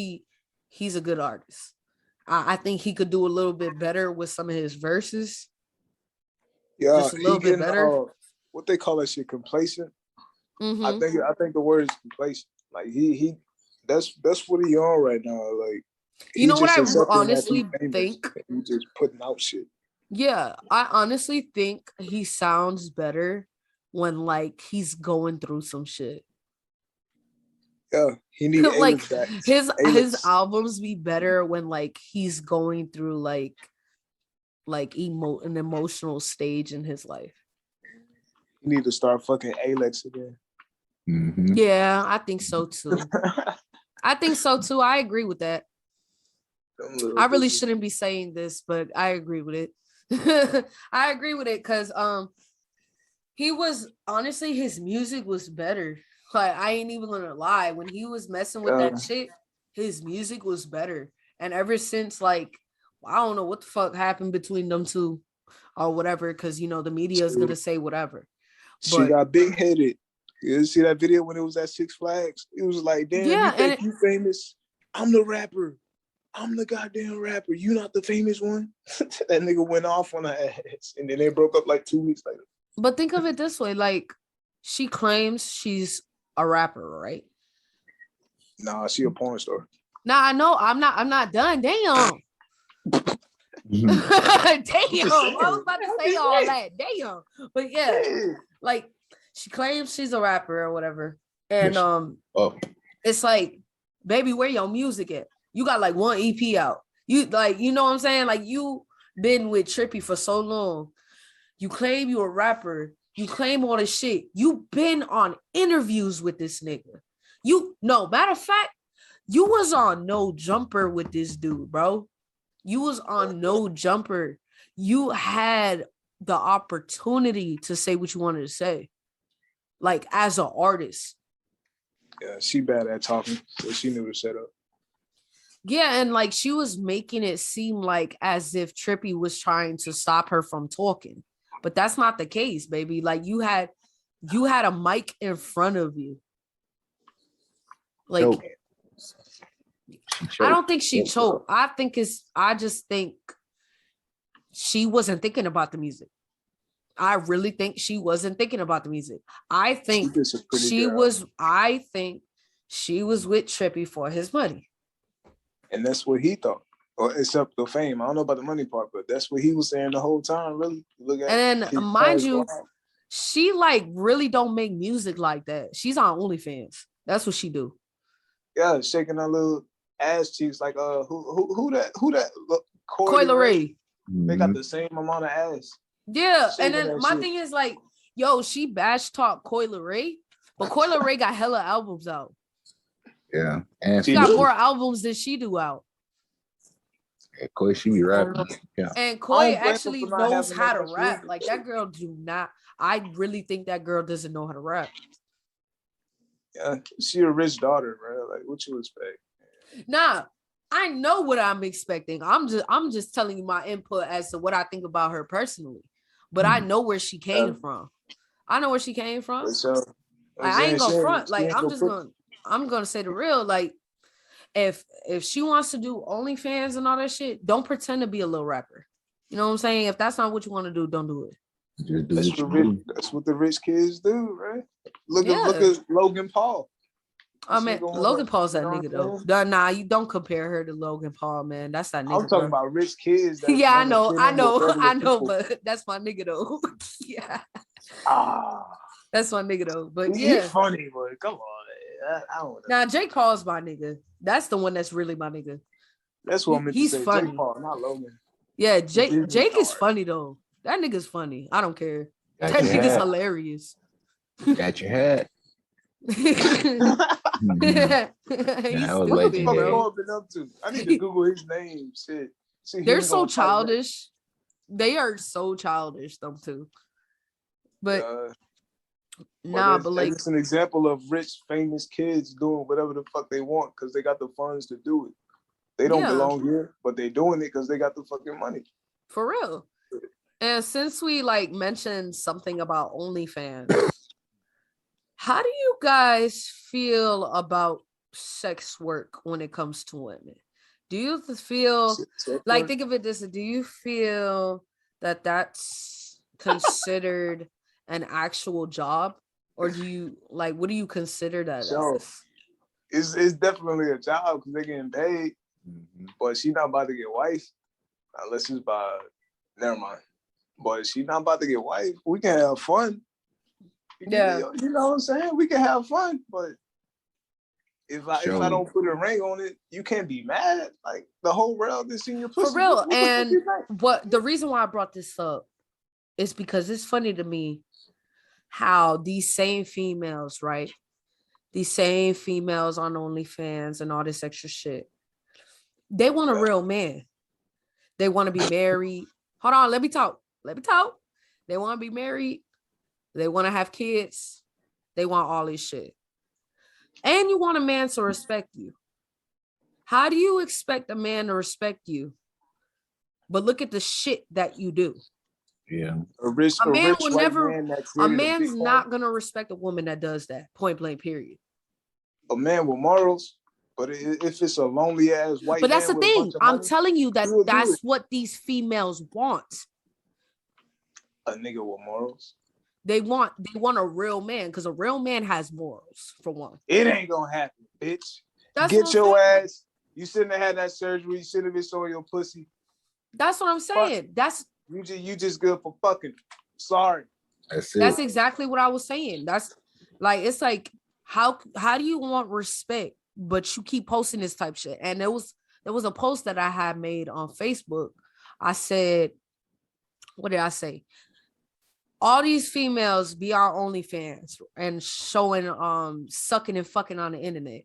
he's a good artist. I think he could do a little bit better with some of his verses. Yeah, just a little bit better. What they call that shit, complacent. Mm-hmm. I think the word is complacent. Like he that's what he on right now. Like, you know what I honestly think? He just putting out shit. Yeah, I honestly think he sounds better when like he's going through some shit. Yeah, he needs like his albums be better when like he's going through like an emotional stage in his life. You need to start fucking Alex again. Mm-hmm. Yeah, I think so too. I agree with that. I really shouldn't be saying this, but I agree with it. I agree with it because he was honestly, his music was better. Like, I ain't even gonna lie, when he was messing with that shit, his music was better. And ever since, like, I don't know what the fuck happened between them two or whatever, because you know the media is gonna say whatever. She got big headed. You see that video when it was at Six Flags? It was like, damn, you think you famous? I'm the rapper. I'm the goddamn rapper. You not the famous one? That nigga went off on her ass. And then they broke up like 2 weeks later. But think of it this way, like, she claims she's a rapper, right? Nah, she a porn star. Nah, I know. I'm not done. Damn. Damn. I was about to say all that. Damn. But yeah, like, she claims she's a rapper or whatever. And it's like, baby, where your music at? You got like one EP out. You like, you know what I'm saying? Like, you been with Trippie for so long. You claim you a rapper. You claim all this shit. You been on interviews with this nigga. Matter of fact, you was on No Jumper with this dude, bro. You was on No Jumper. You had the opportunity to say what you wanted to say. Like, as an artist. Yeah, she bad at talking, so she knew the setup. Yeah, and like she was making it seem like as if Trippie was trying to stop her from talking. But that's not the case, baby. Like, you had a mic in front of you. Like, I don't think she choked. I just think she wasn't thinking about the music. I really think she wasn't thinking about the music. I think she was with Trippie for his money. And that's what he thought. Or except the fame. I don't know about the money part, but that's what he was saying the whole time, really. Look at and then mind you, she like really don't make music like that. She's on OnlyFans. That's what she do. Yeah, shaking her little ass cheeks like who that Coi Leray. They got the same amount of ass. Yeah, and then my thing is like, yo, she bash talk Coi Leray, but Coi Leray got hella albums out. Yeah, and she got more albums than she do out. Yeah, Coi, she be rapping. Yeah, and Coi actually knows how to rap. Like, that girl do not. I really think that girl doesn't know how to rap. Yeah, she a rich daughter, bro. Like, what you expect? Nah, I know what I'm expecting. I'm just telling you my input as to what I think about her personally. But I know where she came from. I know where she came from. Like, I ain't gonna front. Like, I'm gonna say the real. Like, if she wants to do OnlyFans and all that shit, don't pretend to be a little rapper. You know what I'm saying? If that's not what you want to do, don't do it. That's what the rich kids do, right? Look at Logan Paul. I mean, Logan Paul's that nigga though. Nah, you don't compare her to Logan Paul, man. That's that nigga. I'm talking about rich kids. Yeah, I know, but that's my nigga though. Yeah. That's my nigga though. But yeah, he's funny, but come on. I don't know. Now Jake Paul's my nigga. That's the one that's really my nigga. That's what I meant to say. Funny. Jake Paul, not Logan. Yeah, Jake is funny though. That nigga's funny. I don't care. That nigga's hilarious. Got your hat. He's stupid, bro. Been up to? I need to Google his name. Shit. They're so childish. They are so childish, them too. But but like it's an example of rich, famous kids doing whatever the fuck they want because they got the funds to do it. They don't belong here, but they doing it because they got the fucking money. For real. And since we like mentioned something about OnlyFans, how do you guys feel about sex work when it comes to women? Do you feel like, think of it this, do you feel that that's considered an actual job? Or do you like, what do you consider that as? It's definitely a job because they're getting paid, but she's not about to get wife unless it's by, never mind. But she's not about to get wife. We can have fun. Yeah. You know what I'm saying? We can have fun, but if I don't put a ring on it, you can't be mad. Like the whole world is in your pussy. For real. And what the reason why I brought this up is because it's funny to me how these same females, right? These same females on OnlyFans and all this extra shit, they want a real man. They want to be married. Hold on, let me talk. They want to be married. They want to have kids. They want all this shit. And you want a man to respect you. How do you expect a man to respect you? But look at the shit that you do. Yeah. A man's not going to respect a woman that does that. Point blank, period. A man with morals, but if it's a lonely ass white man. But that's the thing. I'm telling you that's what these females want. A nigga with morals. They want a real man because a real man has morals, for one. It ain't gonna happen, bitch. Get your ass. You shouldn't have had that surgery. You shouldn't have been showing your pussy. That's what I'm saying. That's you just good for fucking. Sorry. That's exactly what I was saying. That's like, it's like, how do you want respect, but you keep posting this type shit? And there was a post that I had made on Facebook. I said, what did I say? All these females be on OnlyFans and showing sucking and fucking on the internet.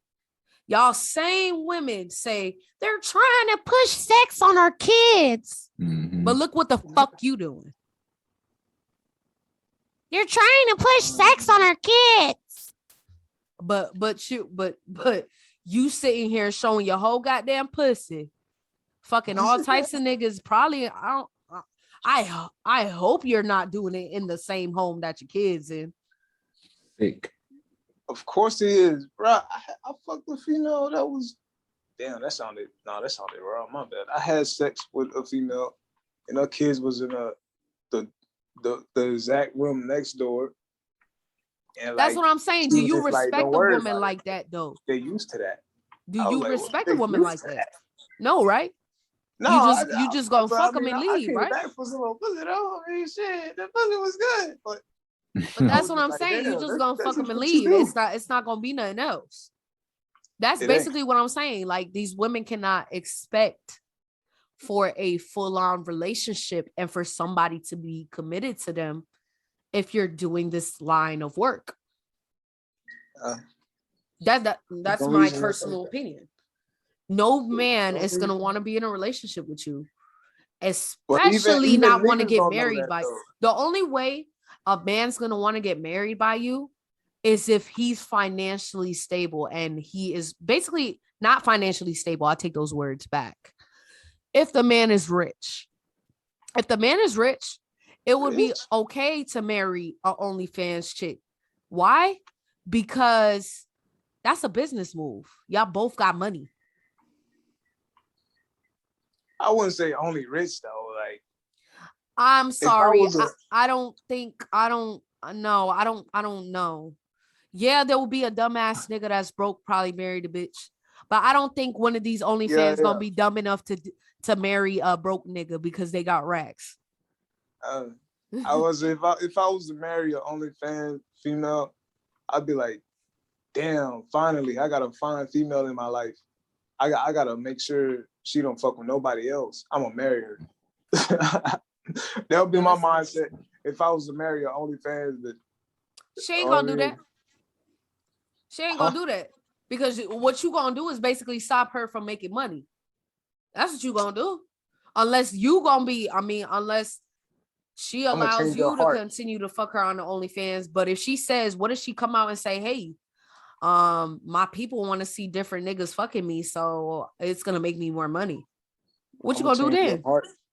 Y'all same women say they're trying to push sex on our kids. Mm-hmm. But look what the fuck you doing. You're trying to push sex on our kids. But you sitting here showing your whole goddamn pussy. Fucking all types of niggas. Probably I hope you're not doing it in the same home that your kids in. Sick. Of course it is, bro. I fucked a female that was, damn. That sounded wrong. My bad. I had sex with a female, and her kids was in the exact room next door. And that's what I'm saying. Do you respect a woman like that though? They're used to that. Do you respect a woman like that? No, right? No, you just gonna fuck them and leave, right? Back for some pussy though. I mean, shit, the pussy was good, but that's what I'm saying. You just gonna fuck them and leave. It's not gonna be nothing else. That's basically what I'm saying. Like, these women cannot expect for a full-on relationship and for somebody to be committed to them if you're doing this line of work. That's my personal opinion. No man is gonna want to be in a relationship with you, especially even not want to get married by you. The only way a man's gonna want to get married by you is if he's financially stable, and he is basically not financially stable. I take those words back. If the man is rich, it would be okay to marry an OnlyFans chick. Why? because that's a business move. Y'all both got money. I wouldn't say only rich though. Like, I'm sorry. I don't know. Yeah, there will be a dumbass nigga that's broke, probably married a bitch. But I don't think one of these OnlyFans gonna be dumb enough to marry a broke nigga because they got racks. If I was to marry an OnlyFans female, I'd be like, damn, finally, I got a fine female in my life. I gotta make sure she don't fuck with nobody else. I'm gonna marry her. That would be my mindset if I was to marry an OnlyFans. But she ain't gonna do that. She ain't gonna do that because what you gonna do is basically stop her from making money. That's what you gonna do, unless she allows you to continue to fuck her on the OnlyFans. But if she says, what if she come out and say, hey, my people want to see different niggas fucking me, so it's gonna make me more money. What you gonna do then?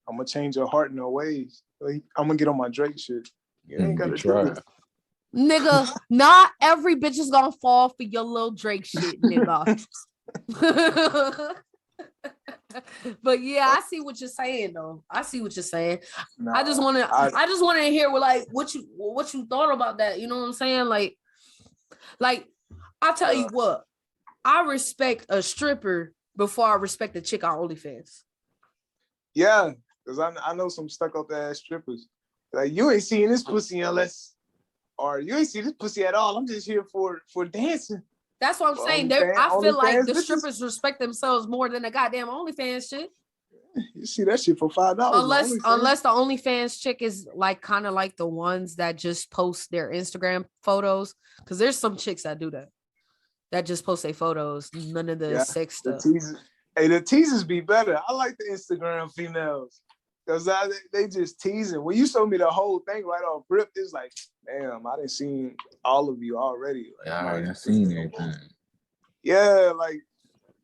I'm gonna change your heart in no ways. Like, I'm gonna get on my Drake shit. You ain't gotta try. Nigga, not every bitch is gonna fall for your little Drake shit, nigga. But yeah, I see what you're saying though. I see what you're saying. Nah, I just want to hear what you thought about that. You know what I'm saying? Like I'll tell you what, I respect a stripper before I respect a chick on OnlyFans. Yeah, because I know some stuck up ass strippers. Like, you ain't seeing this pussy unless, or you ain't see this pussy at all. I'm just here for dancing. That's what I'm saying. I feel like the strippers respect themselves more than the goddamn OnlyFans shit. You see that shit for $5. Unless the OnlyFans chick is like kind of like the ones that just post their Instagram photos. Because there's some chicks that do that. That just post their photos. None of the sex stuff. The teasers be better. I like the Instagram females. Because they just teasing. When you showed me the whole thing right off rip, it's like, damn, I done seen all of you already. Like, I already seen everything. Yeah, like,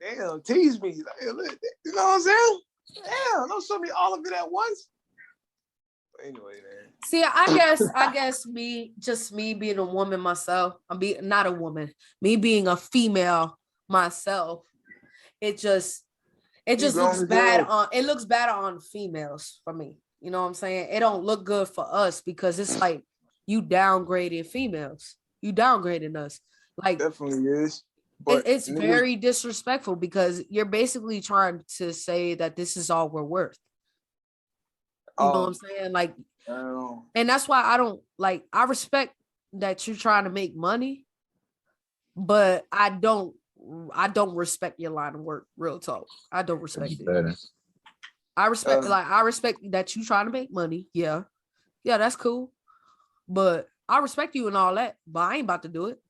damn, tease me. Like, you know what I'm saying? Damn, don't show me all of it at once. But anyway, man. See, I guess me being a woman myself, not a woman, me being a female myself, it just looks bad on females for me. You know what I'm saying? It don't look good for us because it's like you downgraded females. You downgrading us. Like, definitely is. It's very disrespectful because you're basically trying to say that this is all we're worth. You know what I'm saying? Like, and that's why I respect that you're trying to make money, but I don't respect your line of work. Real talk. I don't respect it. I respect that you trying to make money. Yeah, that's cool. But I respect you and all that, but I ain't about to do it.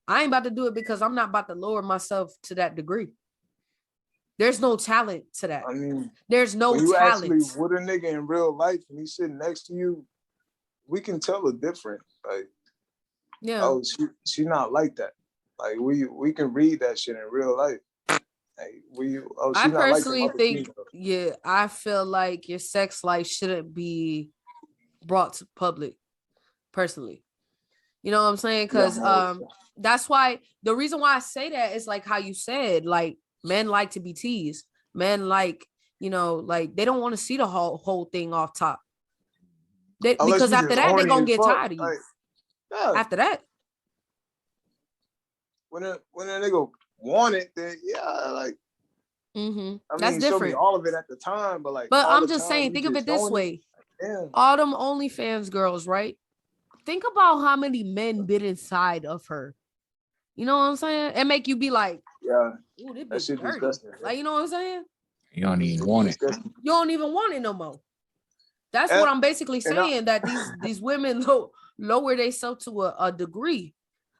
I ain't about to do it because I'm not about to lower myself to that degree. There's no talent to that. I mean, there's no when you talent. Actually, with a nigga in real life and he's sitting next to you, we can tell the difference. Like, yeah, oh, she not like that. Like, we can read that shit in real life. Like, I personally think, I feel like your sex life shouldn't be brought to public. Personally, you know what I'm saying? Because that's why the reason why I say that is like how you said, like, men like to be teased. Men like, like they don't want to see the whole thing off top. Because after that, they're gonna get tired of you. Like, after that, when a nigga want it, then like, that's different. Show me all of it at the time, but I'm just saying, think of it this way: all them OnlyFans girls, right? Think about how many men bit inside of her. You know what I'm saying? And make you be like, yeah, that shit disgusting. Like, you know what I'm saying? You don't even want it. You don't even want it no more. That's what I'm basically saying. That these women lower themselves to a degree.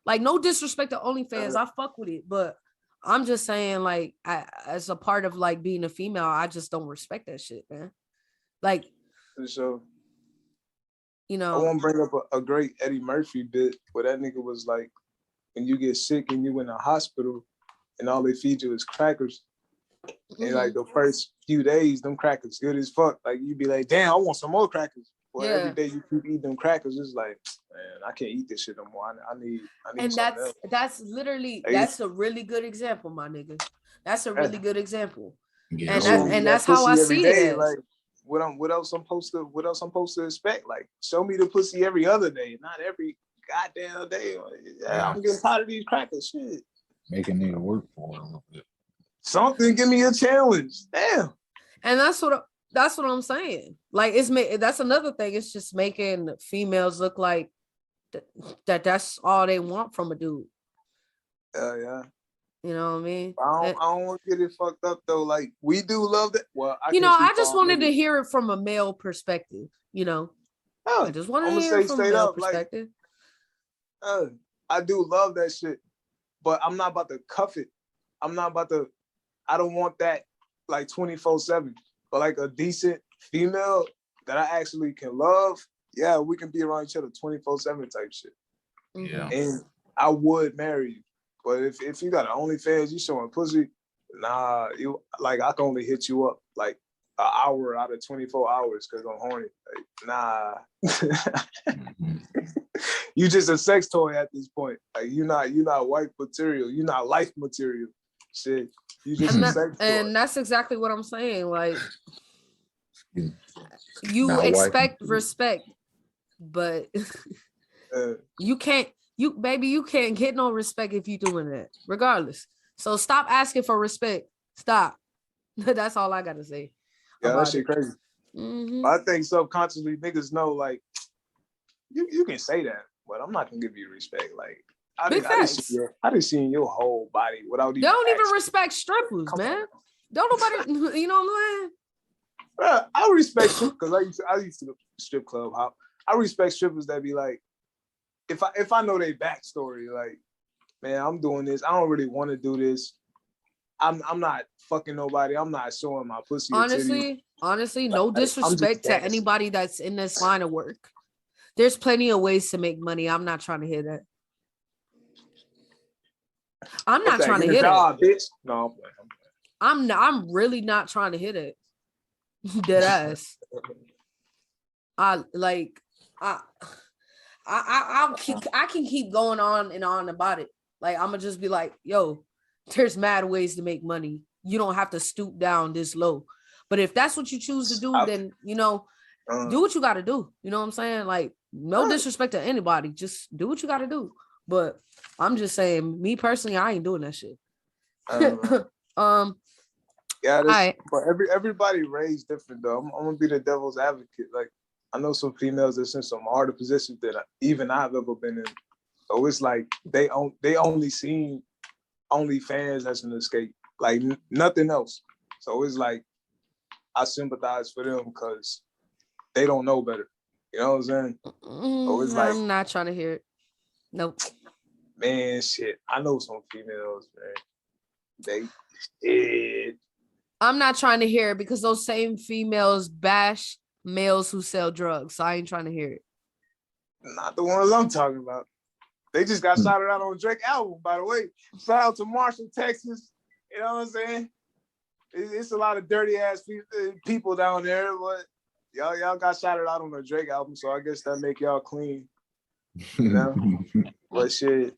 Like, no disrespect to OnlyFans, I fuck with it, but I'm just saying, like, as a part of like being a female, I just don't respect that shit, man. Like, so, I want to bring up a great Eddie Murphy bit where that nigga was like, when you get sick and you in a hospital and all they feed you is crackers, and like the first few days, them crackers good as fuck. Like, you be like, damn, I want some more crackers. Well, every day you keep eating them crackers, it's like, man, I can't eat this shit no more. I need and something else. that's literally that's a really good example, my nigga. That's a really good example. Yeah. And that's how I see it as. Like, what else I'm supposed to expect? Like, show me the pussy every other day, not every goddamn day. Yeah, I'm getting tired of these crackers. Shit. Make a nigga work for it a little bit. Something, give me a challenge. Damn. And that's what I'm saying. Like, that's another thing. It's just making females look like that's all they want from a dude. Yeah. You know what I mean? I don't want to get it fucked up though. Like, we do love that. Well, I just wanted to hear it from a male perspective. You know, I just wanted to hear it from a male perspective. Like, I do love that shit, but I'm not about to cuff it. I don't want that like 24/7. But like a decent female that I actually can love, yeah, we can be around each other 24/7 type shit. Yeah. And I would marry you. But if you got an OnlyFans, you showing pussy, nah, you like I can only hit you up like an hour out of 24 hours because I'm horny. Like, nah. You just a sex toy at this point. Like you're not wife material. You're not life material. Shit. You just a sex toy. And that's exactly what I'm saying. Like you Not expect respect, but you can't get no respect if you're doing that, regardless. So stop asking for respect. Stop. That's all I gotta say. Yeah, that shit crazy. Mm-hmm. I think subconsciously niggas know, like, you can say that, but I'm not gonna give you respect. Like, I didn't see your whole body without even. They don't even respect strippers, man. Don't nobody, you know what I'm saying? Bro, I respect because I used to go to strip club hop. I respect strippers that be like, if I know their backstory, like, man, I'm doing this. I don't really want to do this. I'm not fucking nobody. I'm not showing my pussy. Honestly, no disrespect to anybody that's in this line of work. There's plenty of ways to make money. I'm not trying to hear that. I'm not trying to hit it. Bitch. No, I'm really not trying to hit it. Dead ass. I can keep going on and on about it. Like, I'm gonna just be like, yo, there's mad ways to make money. You don't have to stoop down this low. But if that's what you choose to do, then, you know, do what you got to do. You know what I'm saying? Like, no disrespect to anybody. Just do what you got to do. But I'm just saying, me personally, I ain't doing that shit. Yeah, but everybody raised different though. I'm gonna be the devil's advocate. Like, I know some females that's in some harder positions that I've ever been in. So it's like they only seen OnlyFans as an escape, like nothing else. So it's like I sympathize for them because they don't know better. You know what I'm saying? So it's like, I'm not trying to hear it. Nope. Man, shit. I know some females, man. They I'm not trying to hear it because those same females bash males who sell drugs. So I ain't trying to hear it. Not the ones I'm talking about. They just got shouted out on Drake album, by the way. Shout out to Marshall, Texas. You know what I'm saying? It's a lot of dirty ass people down there, but y'all got shouted out on the Drake album, so I guess that make y'all clean. You know? But shit,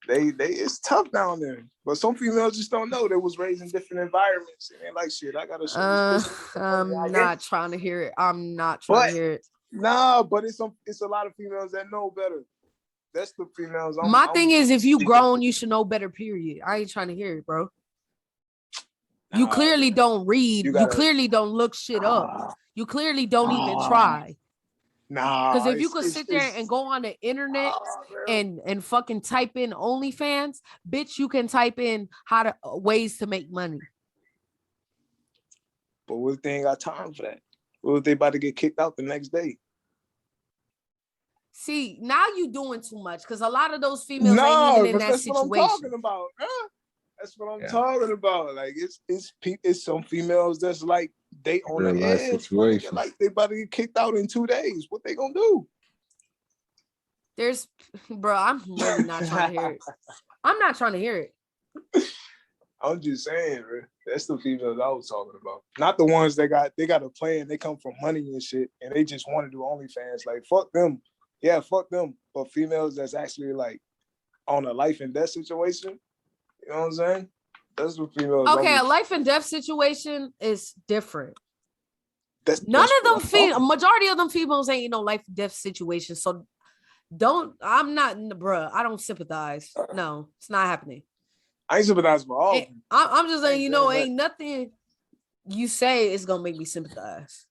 it's tough down there. But some females just don't know. They was raised in different environments. And they like, shit, I gotta show this. I'm not trying to hear it. I'm not trying to hear it. Nah, but it's a lot of females that know better. That's the females. My thing is, if you grown, you should know better, period. I ain't trying to hear it, bro. You clearly don't read. You clearly don't look shit up. You clearly don't even try. Nah. Because if you could sit there and go on the internet and fucking type in OnlyFans, bitch, you can type in ways to make money. But what if they ain't got time for that? What if they about to get kicked out the next day? See, now you doing too much because a lot of those females ain't even in that situation. What I'm talking about. That's what I'm talking about. Like, it's some females that's like they on the edge. Situation. Like they about to get kicked out in 2 days. What they gonna do? Bro, I'm really not trying to hear it. I'm not trying to hear it. I'm just saying, bro. That's the females I was talking about. Not the ones that got a plan. They come from money and shit, and they just want to do OnlyFans. Like, fuck them. yeah, fuck them. But females that's actually like on a life and death situation, you know what I'm saying? That's what females. Okay, a life and death situation is different. None of them majority of them females ain't no life and death situation. So I'm not, bruh. I don't sympathize. No, it's not happening. I ain't sympathizing for all. I'm just saying, ain't nothing you say is gonna make me sympathize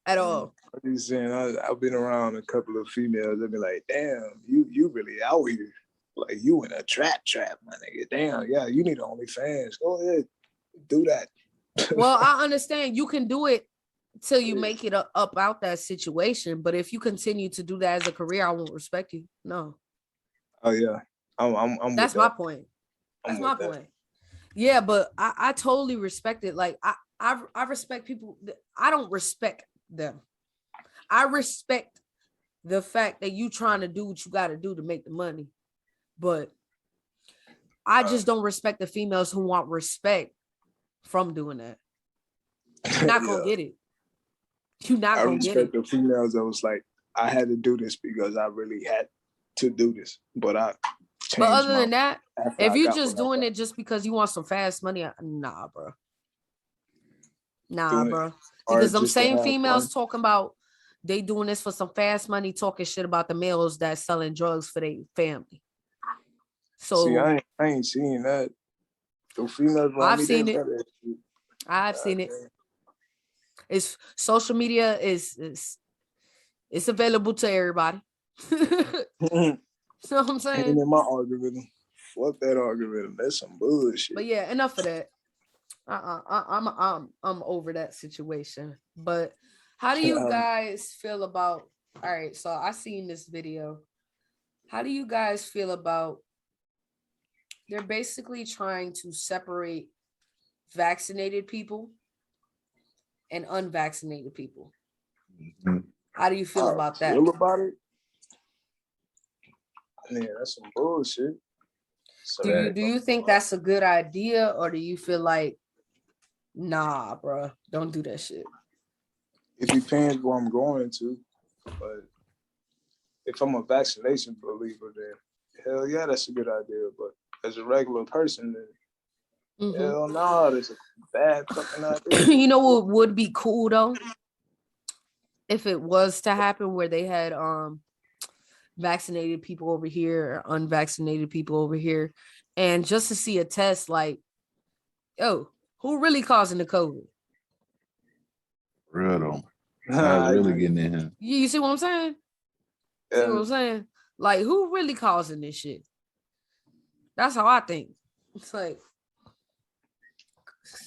at all. I'm just saying, I've been around a couple of females that be like, damn, you really out here. Like, you in a trap, my nigga. Damn, yeah, you need OnlyFans. Go ahead, do that. Well, I understand you can do it till you make it up out that situation. But if you continue to do that as a career, I won't respect you. No. Oh, yeah. I'm That's my point. That's my point. Yeah, but I totally respect it. Like, I respect people. I don't respect them. I respect the fact that you trying to do what you got to do to make the money. But I just don't respect the females who want respect from doing that. You're not going to get it. You're not going to get it. I respect the females that was like, I had to do this because I really had to do this. But other than that, if you're just doing it just because you want some fast money, nah, bro. Nah, bro. Because them same females talking about they doing this for some fast money, talking shit about the males that's selling drugs for their family. So see, I ain't seen that. The females I've seen it. I've seen it. It's social media is it's available to everybody. So I'm saying, ain't in my algorithm. Fuck that algorithm. That's some bullshit. But yeah, enough of that. I'm over that situation. But how do you guys feel about? All right, so I seen this video. How do you guys feel about? They're basically trying to separate vaccinated people and unvaccinated people. Mm-hmm. How do you feel about that? Feel about it? Man, that's some bullshit. So do you think that's a good idea, or do you feel like, nah, bro, don't do that shit? It depends where I'm going to, but if I'm a vaccination believer, then hell yeah, that's a good idea. But as a regular person, then hell no, that's a bad fucking idea. You know what would be cool though? If it was to happen where they had vaccinated people over here, or unvaccinated people over here, and just to see a test like, yo, who really causing the COVID? Real though. I was really getting in here. You see what I'm saying? See what I'm saying? Like, who really causing this shit? That's how I think. It's like,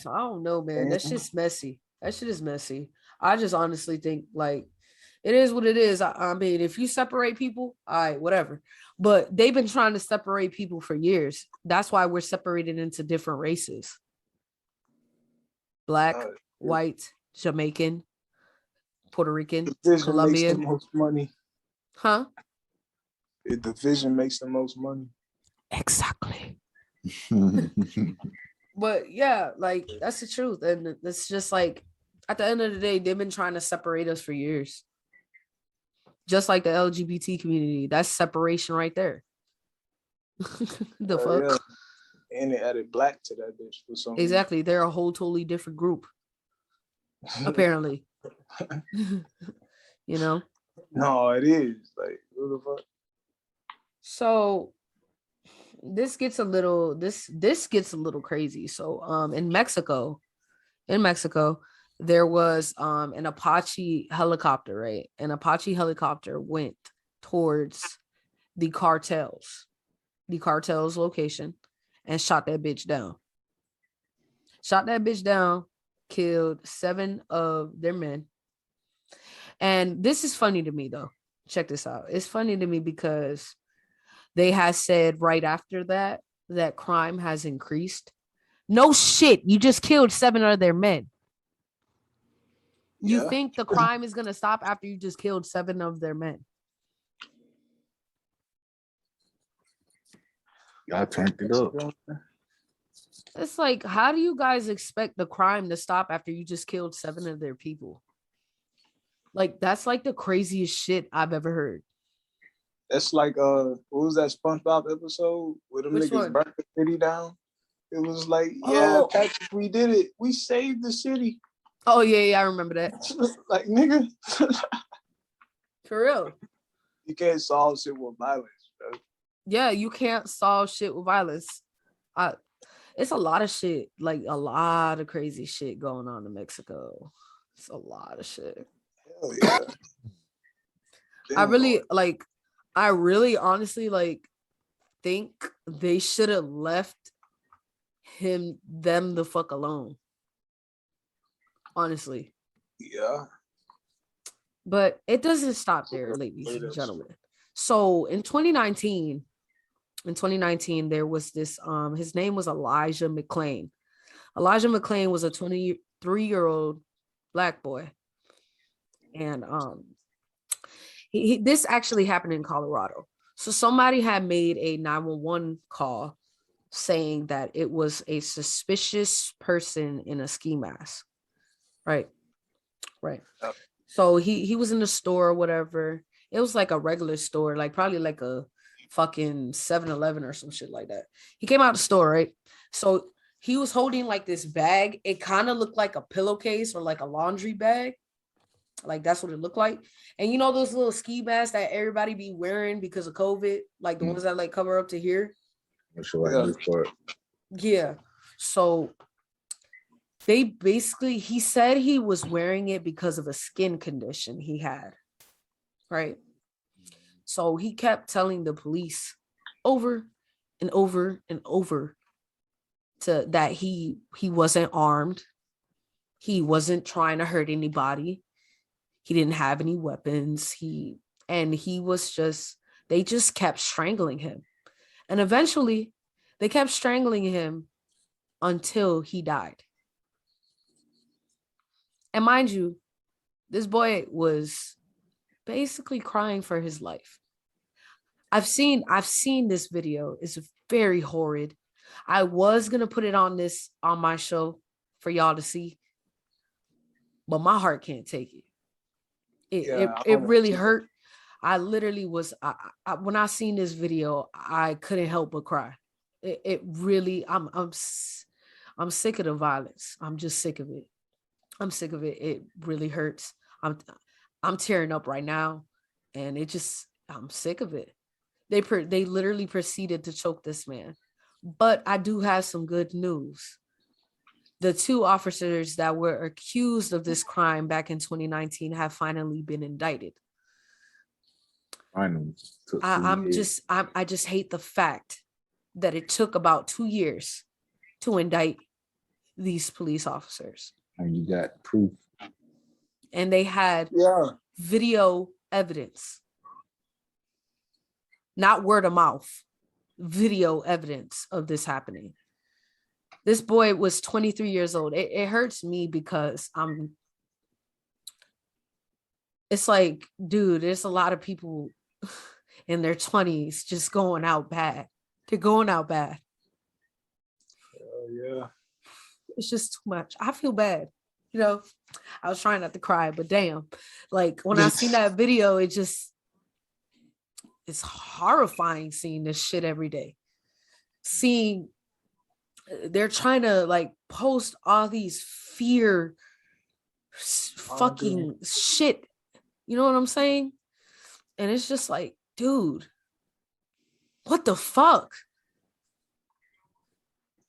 I don't know, man. That shit's messy. That shit is messy. I just honestly think, like, it is what it is. I mean, if you separate people, all right, whatever. But they've been trying to separate people for years. That's why we're separated into different races. Black, white, Jamaican, Puerto Rican, Colombian. Makes the most money. Huh? The division makes the most money. Exactly. But yeah, like, that's the truth. And it's just like, at the end of the day, they've been trying to separate us for years. Just like the LGBT community. That's separation right there. The fuck? Yeah. And they added black to that bitch for some Exactly. They're a whole totally different group. Apparently. You know? No, it is. Like, what the fuck? So this gets a little crazy. So in Mexico, there was an Apache helicopter, right? An Apache helicopter went towards the cartel's location and shot that bitch down. Killed 7 of their men. And this is funny to me though. Check this out. It's funny to me because they had said right after that crime has increased. No shit. You just killed 7 of their men. You think the crime is going to stop after you just killed 7 of their men? Y'all turned it up. It's like, how do you guys expect the crime to stop after you just killed 7 of their people? Like, that's like the craziest shit I've ever heard. That's like what was that SpongeBob episode where them Which niggas one? burnt the city down? It was like, yeah, Oh. Patrick, we did it. We saved the city. Oh yeah, I remember that. Like, nigga. For real. You can't solve shit with violence, bro. Yeah, you can't solve shit with violence. It's a lot of shit, like a lot of crazy shit going on in Mexico. It's a lot of shit. Hell yeah. I really honestly like think they should have left them the fuck alone. Honestly. Yeah. But it doesn't stop there, ladies and gentlemen. So in 2019, there was this, his name was Elijah McClain. Elijah McClain was a 23-year-old Black boy. And this actually happened in Colorado. So somebody had made a 911 call saying that it was a suspicious person in a ski mask. Right. Oh. So he was in the store or whatever. It was like a regular store, like probably like a fucking 7-Eleven or some shit like that. He came out the store, right? So he was holding like this bag. It kind of looked like a pillowcase or like a laundry bag. Like that's what it looked like. And you know those little ski masks that everybody be wearing because of COVID, like the ones that like cover up to here. Yeah. So he said he was wearing it because of a skin condition he had. Right. So he kept telling the police over and over and over that he wasn't armed. He wasn't trying to hurt anybody. He didn't have any weapons. They just kept strangling him. And eventually they kept strangling him until he died. And mind you, this boy was basically crying for his life. I've seen this video. It's very horrid. I was going to put it on my show for y'all to see, but my heart can't take it. It really hurt. I literally was, when I seen this video, I couldn't help but cry. It really, I'm sick of the violence. I'm just sick of it. I'm sick of it. It really hurts. I'm tearing up right now, and I'm sick of it. They literally proceeded to choke this man. But I do have some good news. The 2 officers that were accused of this crime back in 2019 have finally been indicted. I just hate the fact that it took about 2 years to indict these police officers. And you got proof. And they had video evidence. Not word of mouth. Video evidence of this happening. This boy was 23 years old. It hurts me because it's like, dude, there's a lot of people in their 20s just going out bad. They're going out bad. Yeah. It's just too much. I feel bad. You know, I was trying not to cry, but damn, like when I seen that video, it's horrifying seeing this shit every day. Seeing they're trying to like post all these fear fucking shit. You know what I'm saying? And it's just like, dude, what the fuck?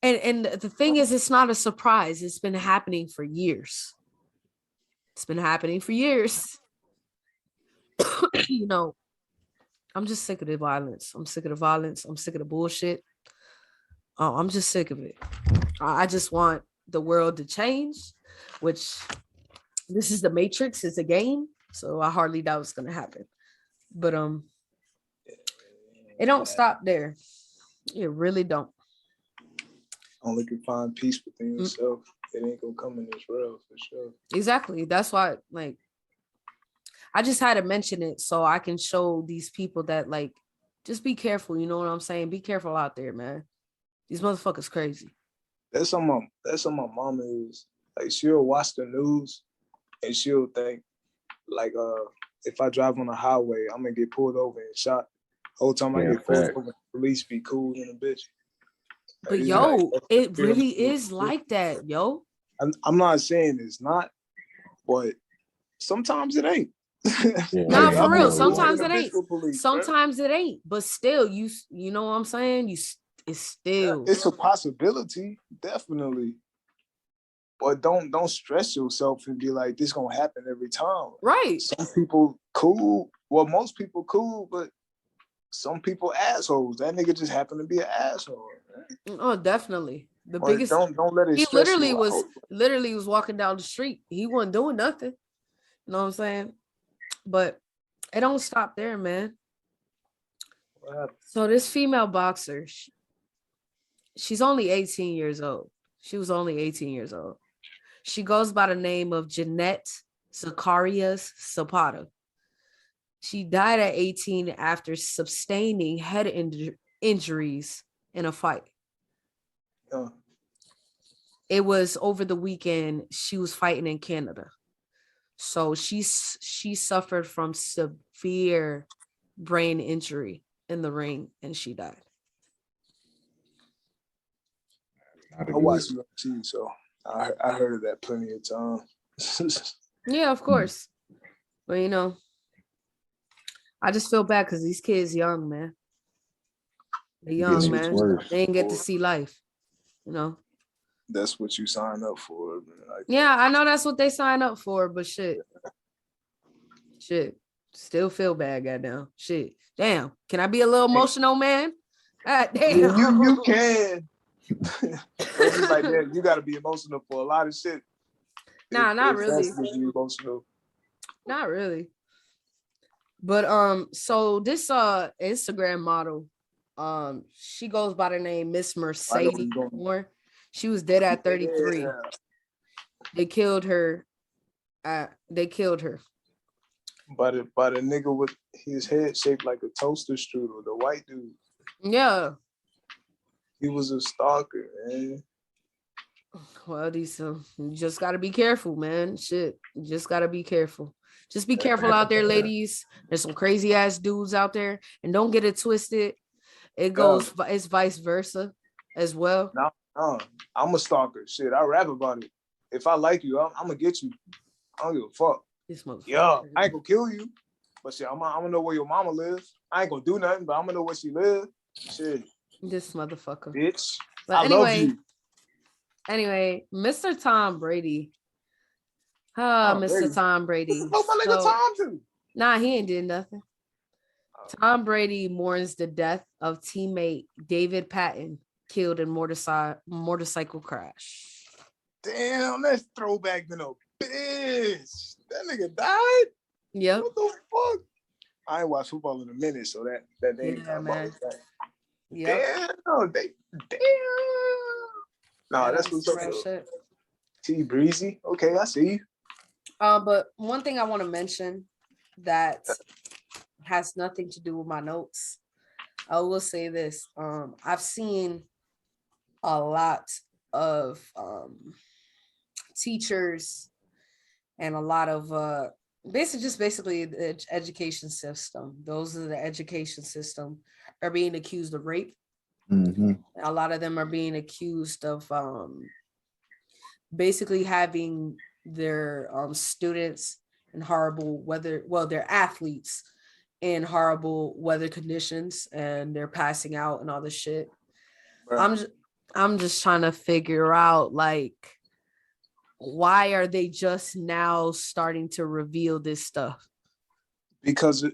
And the thing is, it's not a surprise. It's been happening for years. You know, I'm just sick of the violence. I'm sick of the bullshit. Oh, I'm just sick of it. I just want the world to change, which this is the Matrix. It's a game. So I hardly doubt it's going to happen. But it don't stop there. It really don't. Only can find peace within yourself. It ain't gonna come in this world for sure. Exactly. That's why, like, I just had to mention it so I can show these people that, like, just be careful. You know what I'm saying? Be careful out there, man. These motherfuckers crazy. That's what my mama is. Like, she'll watch the news and she'll think, like if I drive on the highway, I'm gonna get pulled over and shot. Whole time I get pulled over, police be cool in a bitch. But yo, it really is like that, yo. I'm not saying it's not, but sometimes it ain't. Nah, for real. Sometimes it ain't. Sometimes it ain't. But still, you know what I'm saying? It's still. It's a possibility, definitely. But don't stress yourself and be like, this gonna happen every time. Right. Some people cool. Well, most people cool, but some people assholes. That nigga just happened to be an asshole. Man. Oh, definitely. The But biggest. Don't let it. He literally was walking down the street. He wasn't doing nothing. You know what I'm saying? But it don't stop there, man. So this female boxer, she's only 18 years old. She was only 18 years old. She goes by the name of Jeanette Zacharias Zapata. She died at 18 after sustaining head injuries in a fight. It was over the weekend. She was fighting in Canada. So she suffered from severe brain injury in the ring and she died. I watched UFC, so I heard of that plenty of times. Yeah, of course. But you know, I just feel bad because these kids young, man. They're young, man. They ain't get to see life, you know. That's what you sign up for. Man. Yeah, I know that's what they sign up for, but shit. Still feel bad, goddamn. Shit. Damn. Can I be a little emotional, man? God damn. You can. It's like that. You gotta be emotional for a lot of shit. Nah, not really. Emotional. Not really. But so this Instagram model, she goes by the name Miss Mercedes Moore. She was dead at 33. Yeah. They killed her. They killed her. By the nigga with his head shaped like a toaster strudel, the white dude. Yeah. He was a stalker, man. Well, you just gotta be careful, man. Shit, you just gotta be careful. Just be careful out there, ladies. There's some crazy ass dudes out there, and don't get it twisted. It's vice versa as well. No, I'm a stalker. Shit, I rap about it. If I like you, I'm gonna get you. I don't give a fuck. Yeah, I ain't gonna kill you, but shit, I'm gonna know where your mama lives. I ain't gonna do nothing, but I'm gonna know where she lives. Shit. This motherfucker. Bitch. But love you. Anyway, Mr. Tom Brady. Mr. Brady. Tom Brady. What my nigga Tom do? Nah, he ain't did nothing. Tom Brady mourns the death of teammate David Patton, killed in motorcycle crash. Damn, that's throwback than a bitch. That nigga died? Yep. What the fuck? I ain't watched football in a minute, so that ain't man. Yep. Damn. No, that's what's up. T Breezy. Okay, I see you. But one thing I want to mention that has nothing to do with my notes. I will say this. I've seen a lot of teachers and a lot of basically the education system. Those are the education system are being accused of rape. Mm-hmm. A lot of them are being accused of basically having their students in horrible weather, their athletes in horrible weather conditions, and they're passing out and all this shit. Right. I'm just trying to figure out, like, why are they just now starting to reveal this stuff? Because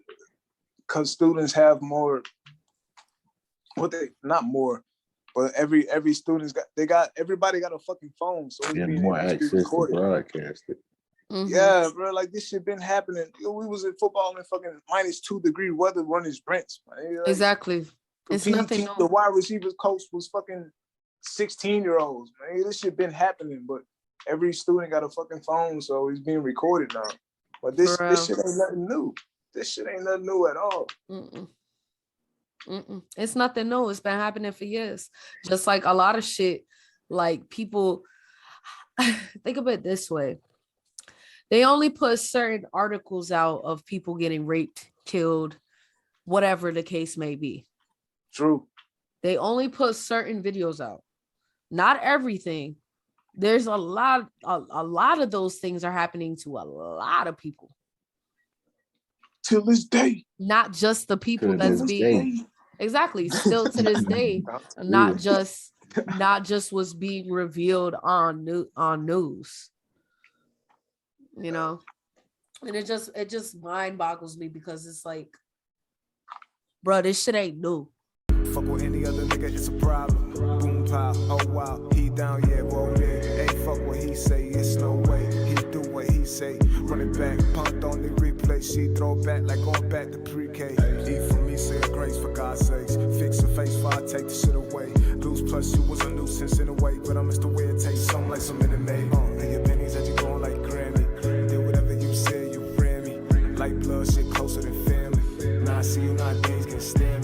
students have more. Not more, but every student's everybody got a fucking phone, so it's more access to broadcast it. Mm-hmm. Yeah, bro, like this shit been happening. We was in football in fucking -2-degree weather running sprints. Man. Like, exactly. It's nothing. The wide receivers coach was fucking 16-year-olds. Man, this shit been happening, but every student got a fucking phone, so it's being recorded now. But this shit ain't nothing new. This shit ain't nothing new at all. It's nothing new. It's been happening for years. Just like a lot of shit, like people think of it this way. They only put certain articles out of people getting raped, killed, whatever the case may be. True. They only put certain videos out. Not everything. There's a lot of those things are happening to a lot of people. Till this day. Not just the people that's being exactly still to this day. not just what's being revealed on news. You know, and it just mind boggles me because it's like, bro, this shit ain't new. Fuck with any other nigga, it's a problem. Boom pow, oh wow, he down, yeah, whoa, yeah. Hey, fuck what he say, it's no way. He do what he say, running back, punt on the replay. She throw back like going back to pre-K. Eat for me, say a grace for God's sakes. Fix your face before I take the shit away. Lose plus you was a nuisance in a way, but I missed the way it tastes. Something like some minute made. And your pennies that you going like Grammy. Did whatever you said, you ran me. Like blood, shit closer than family. Now I see you nowadays, can stand me.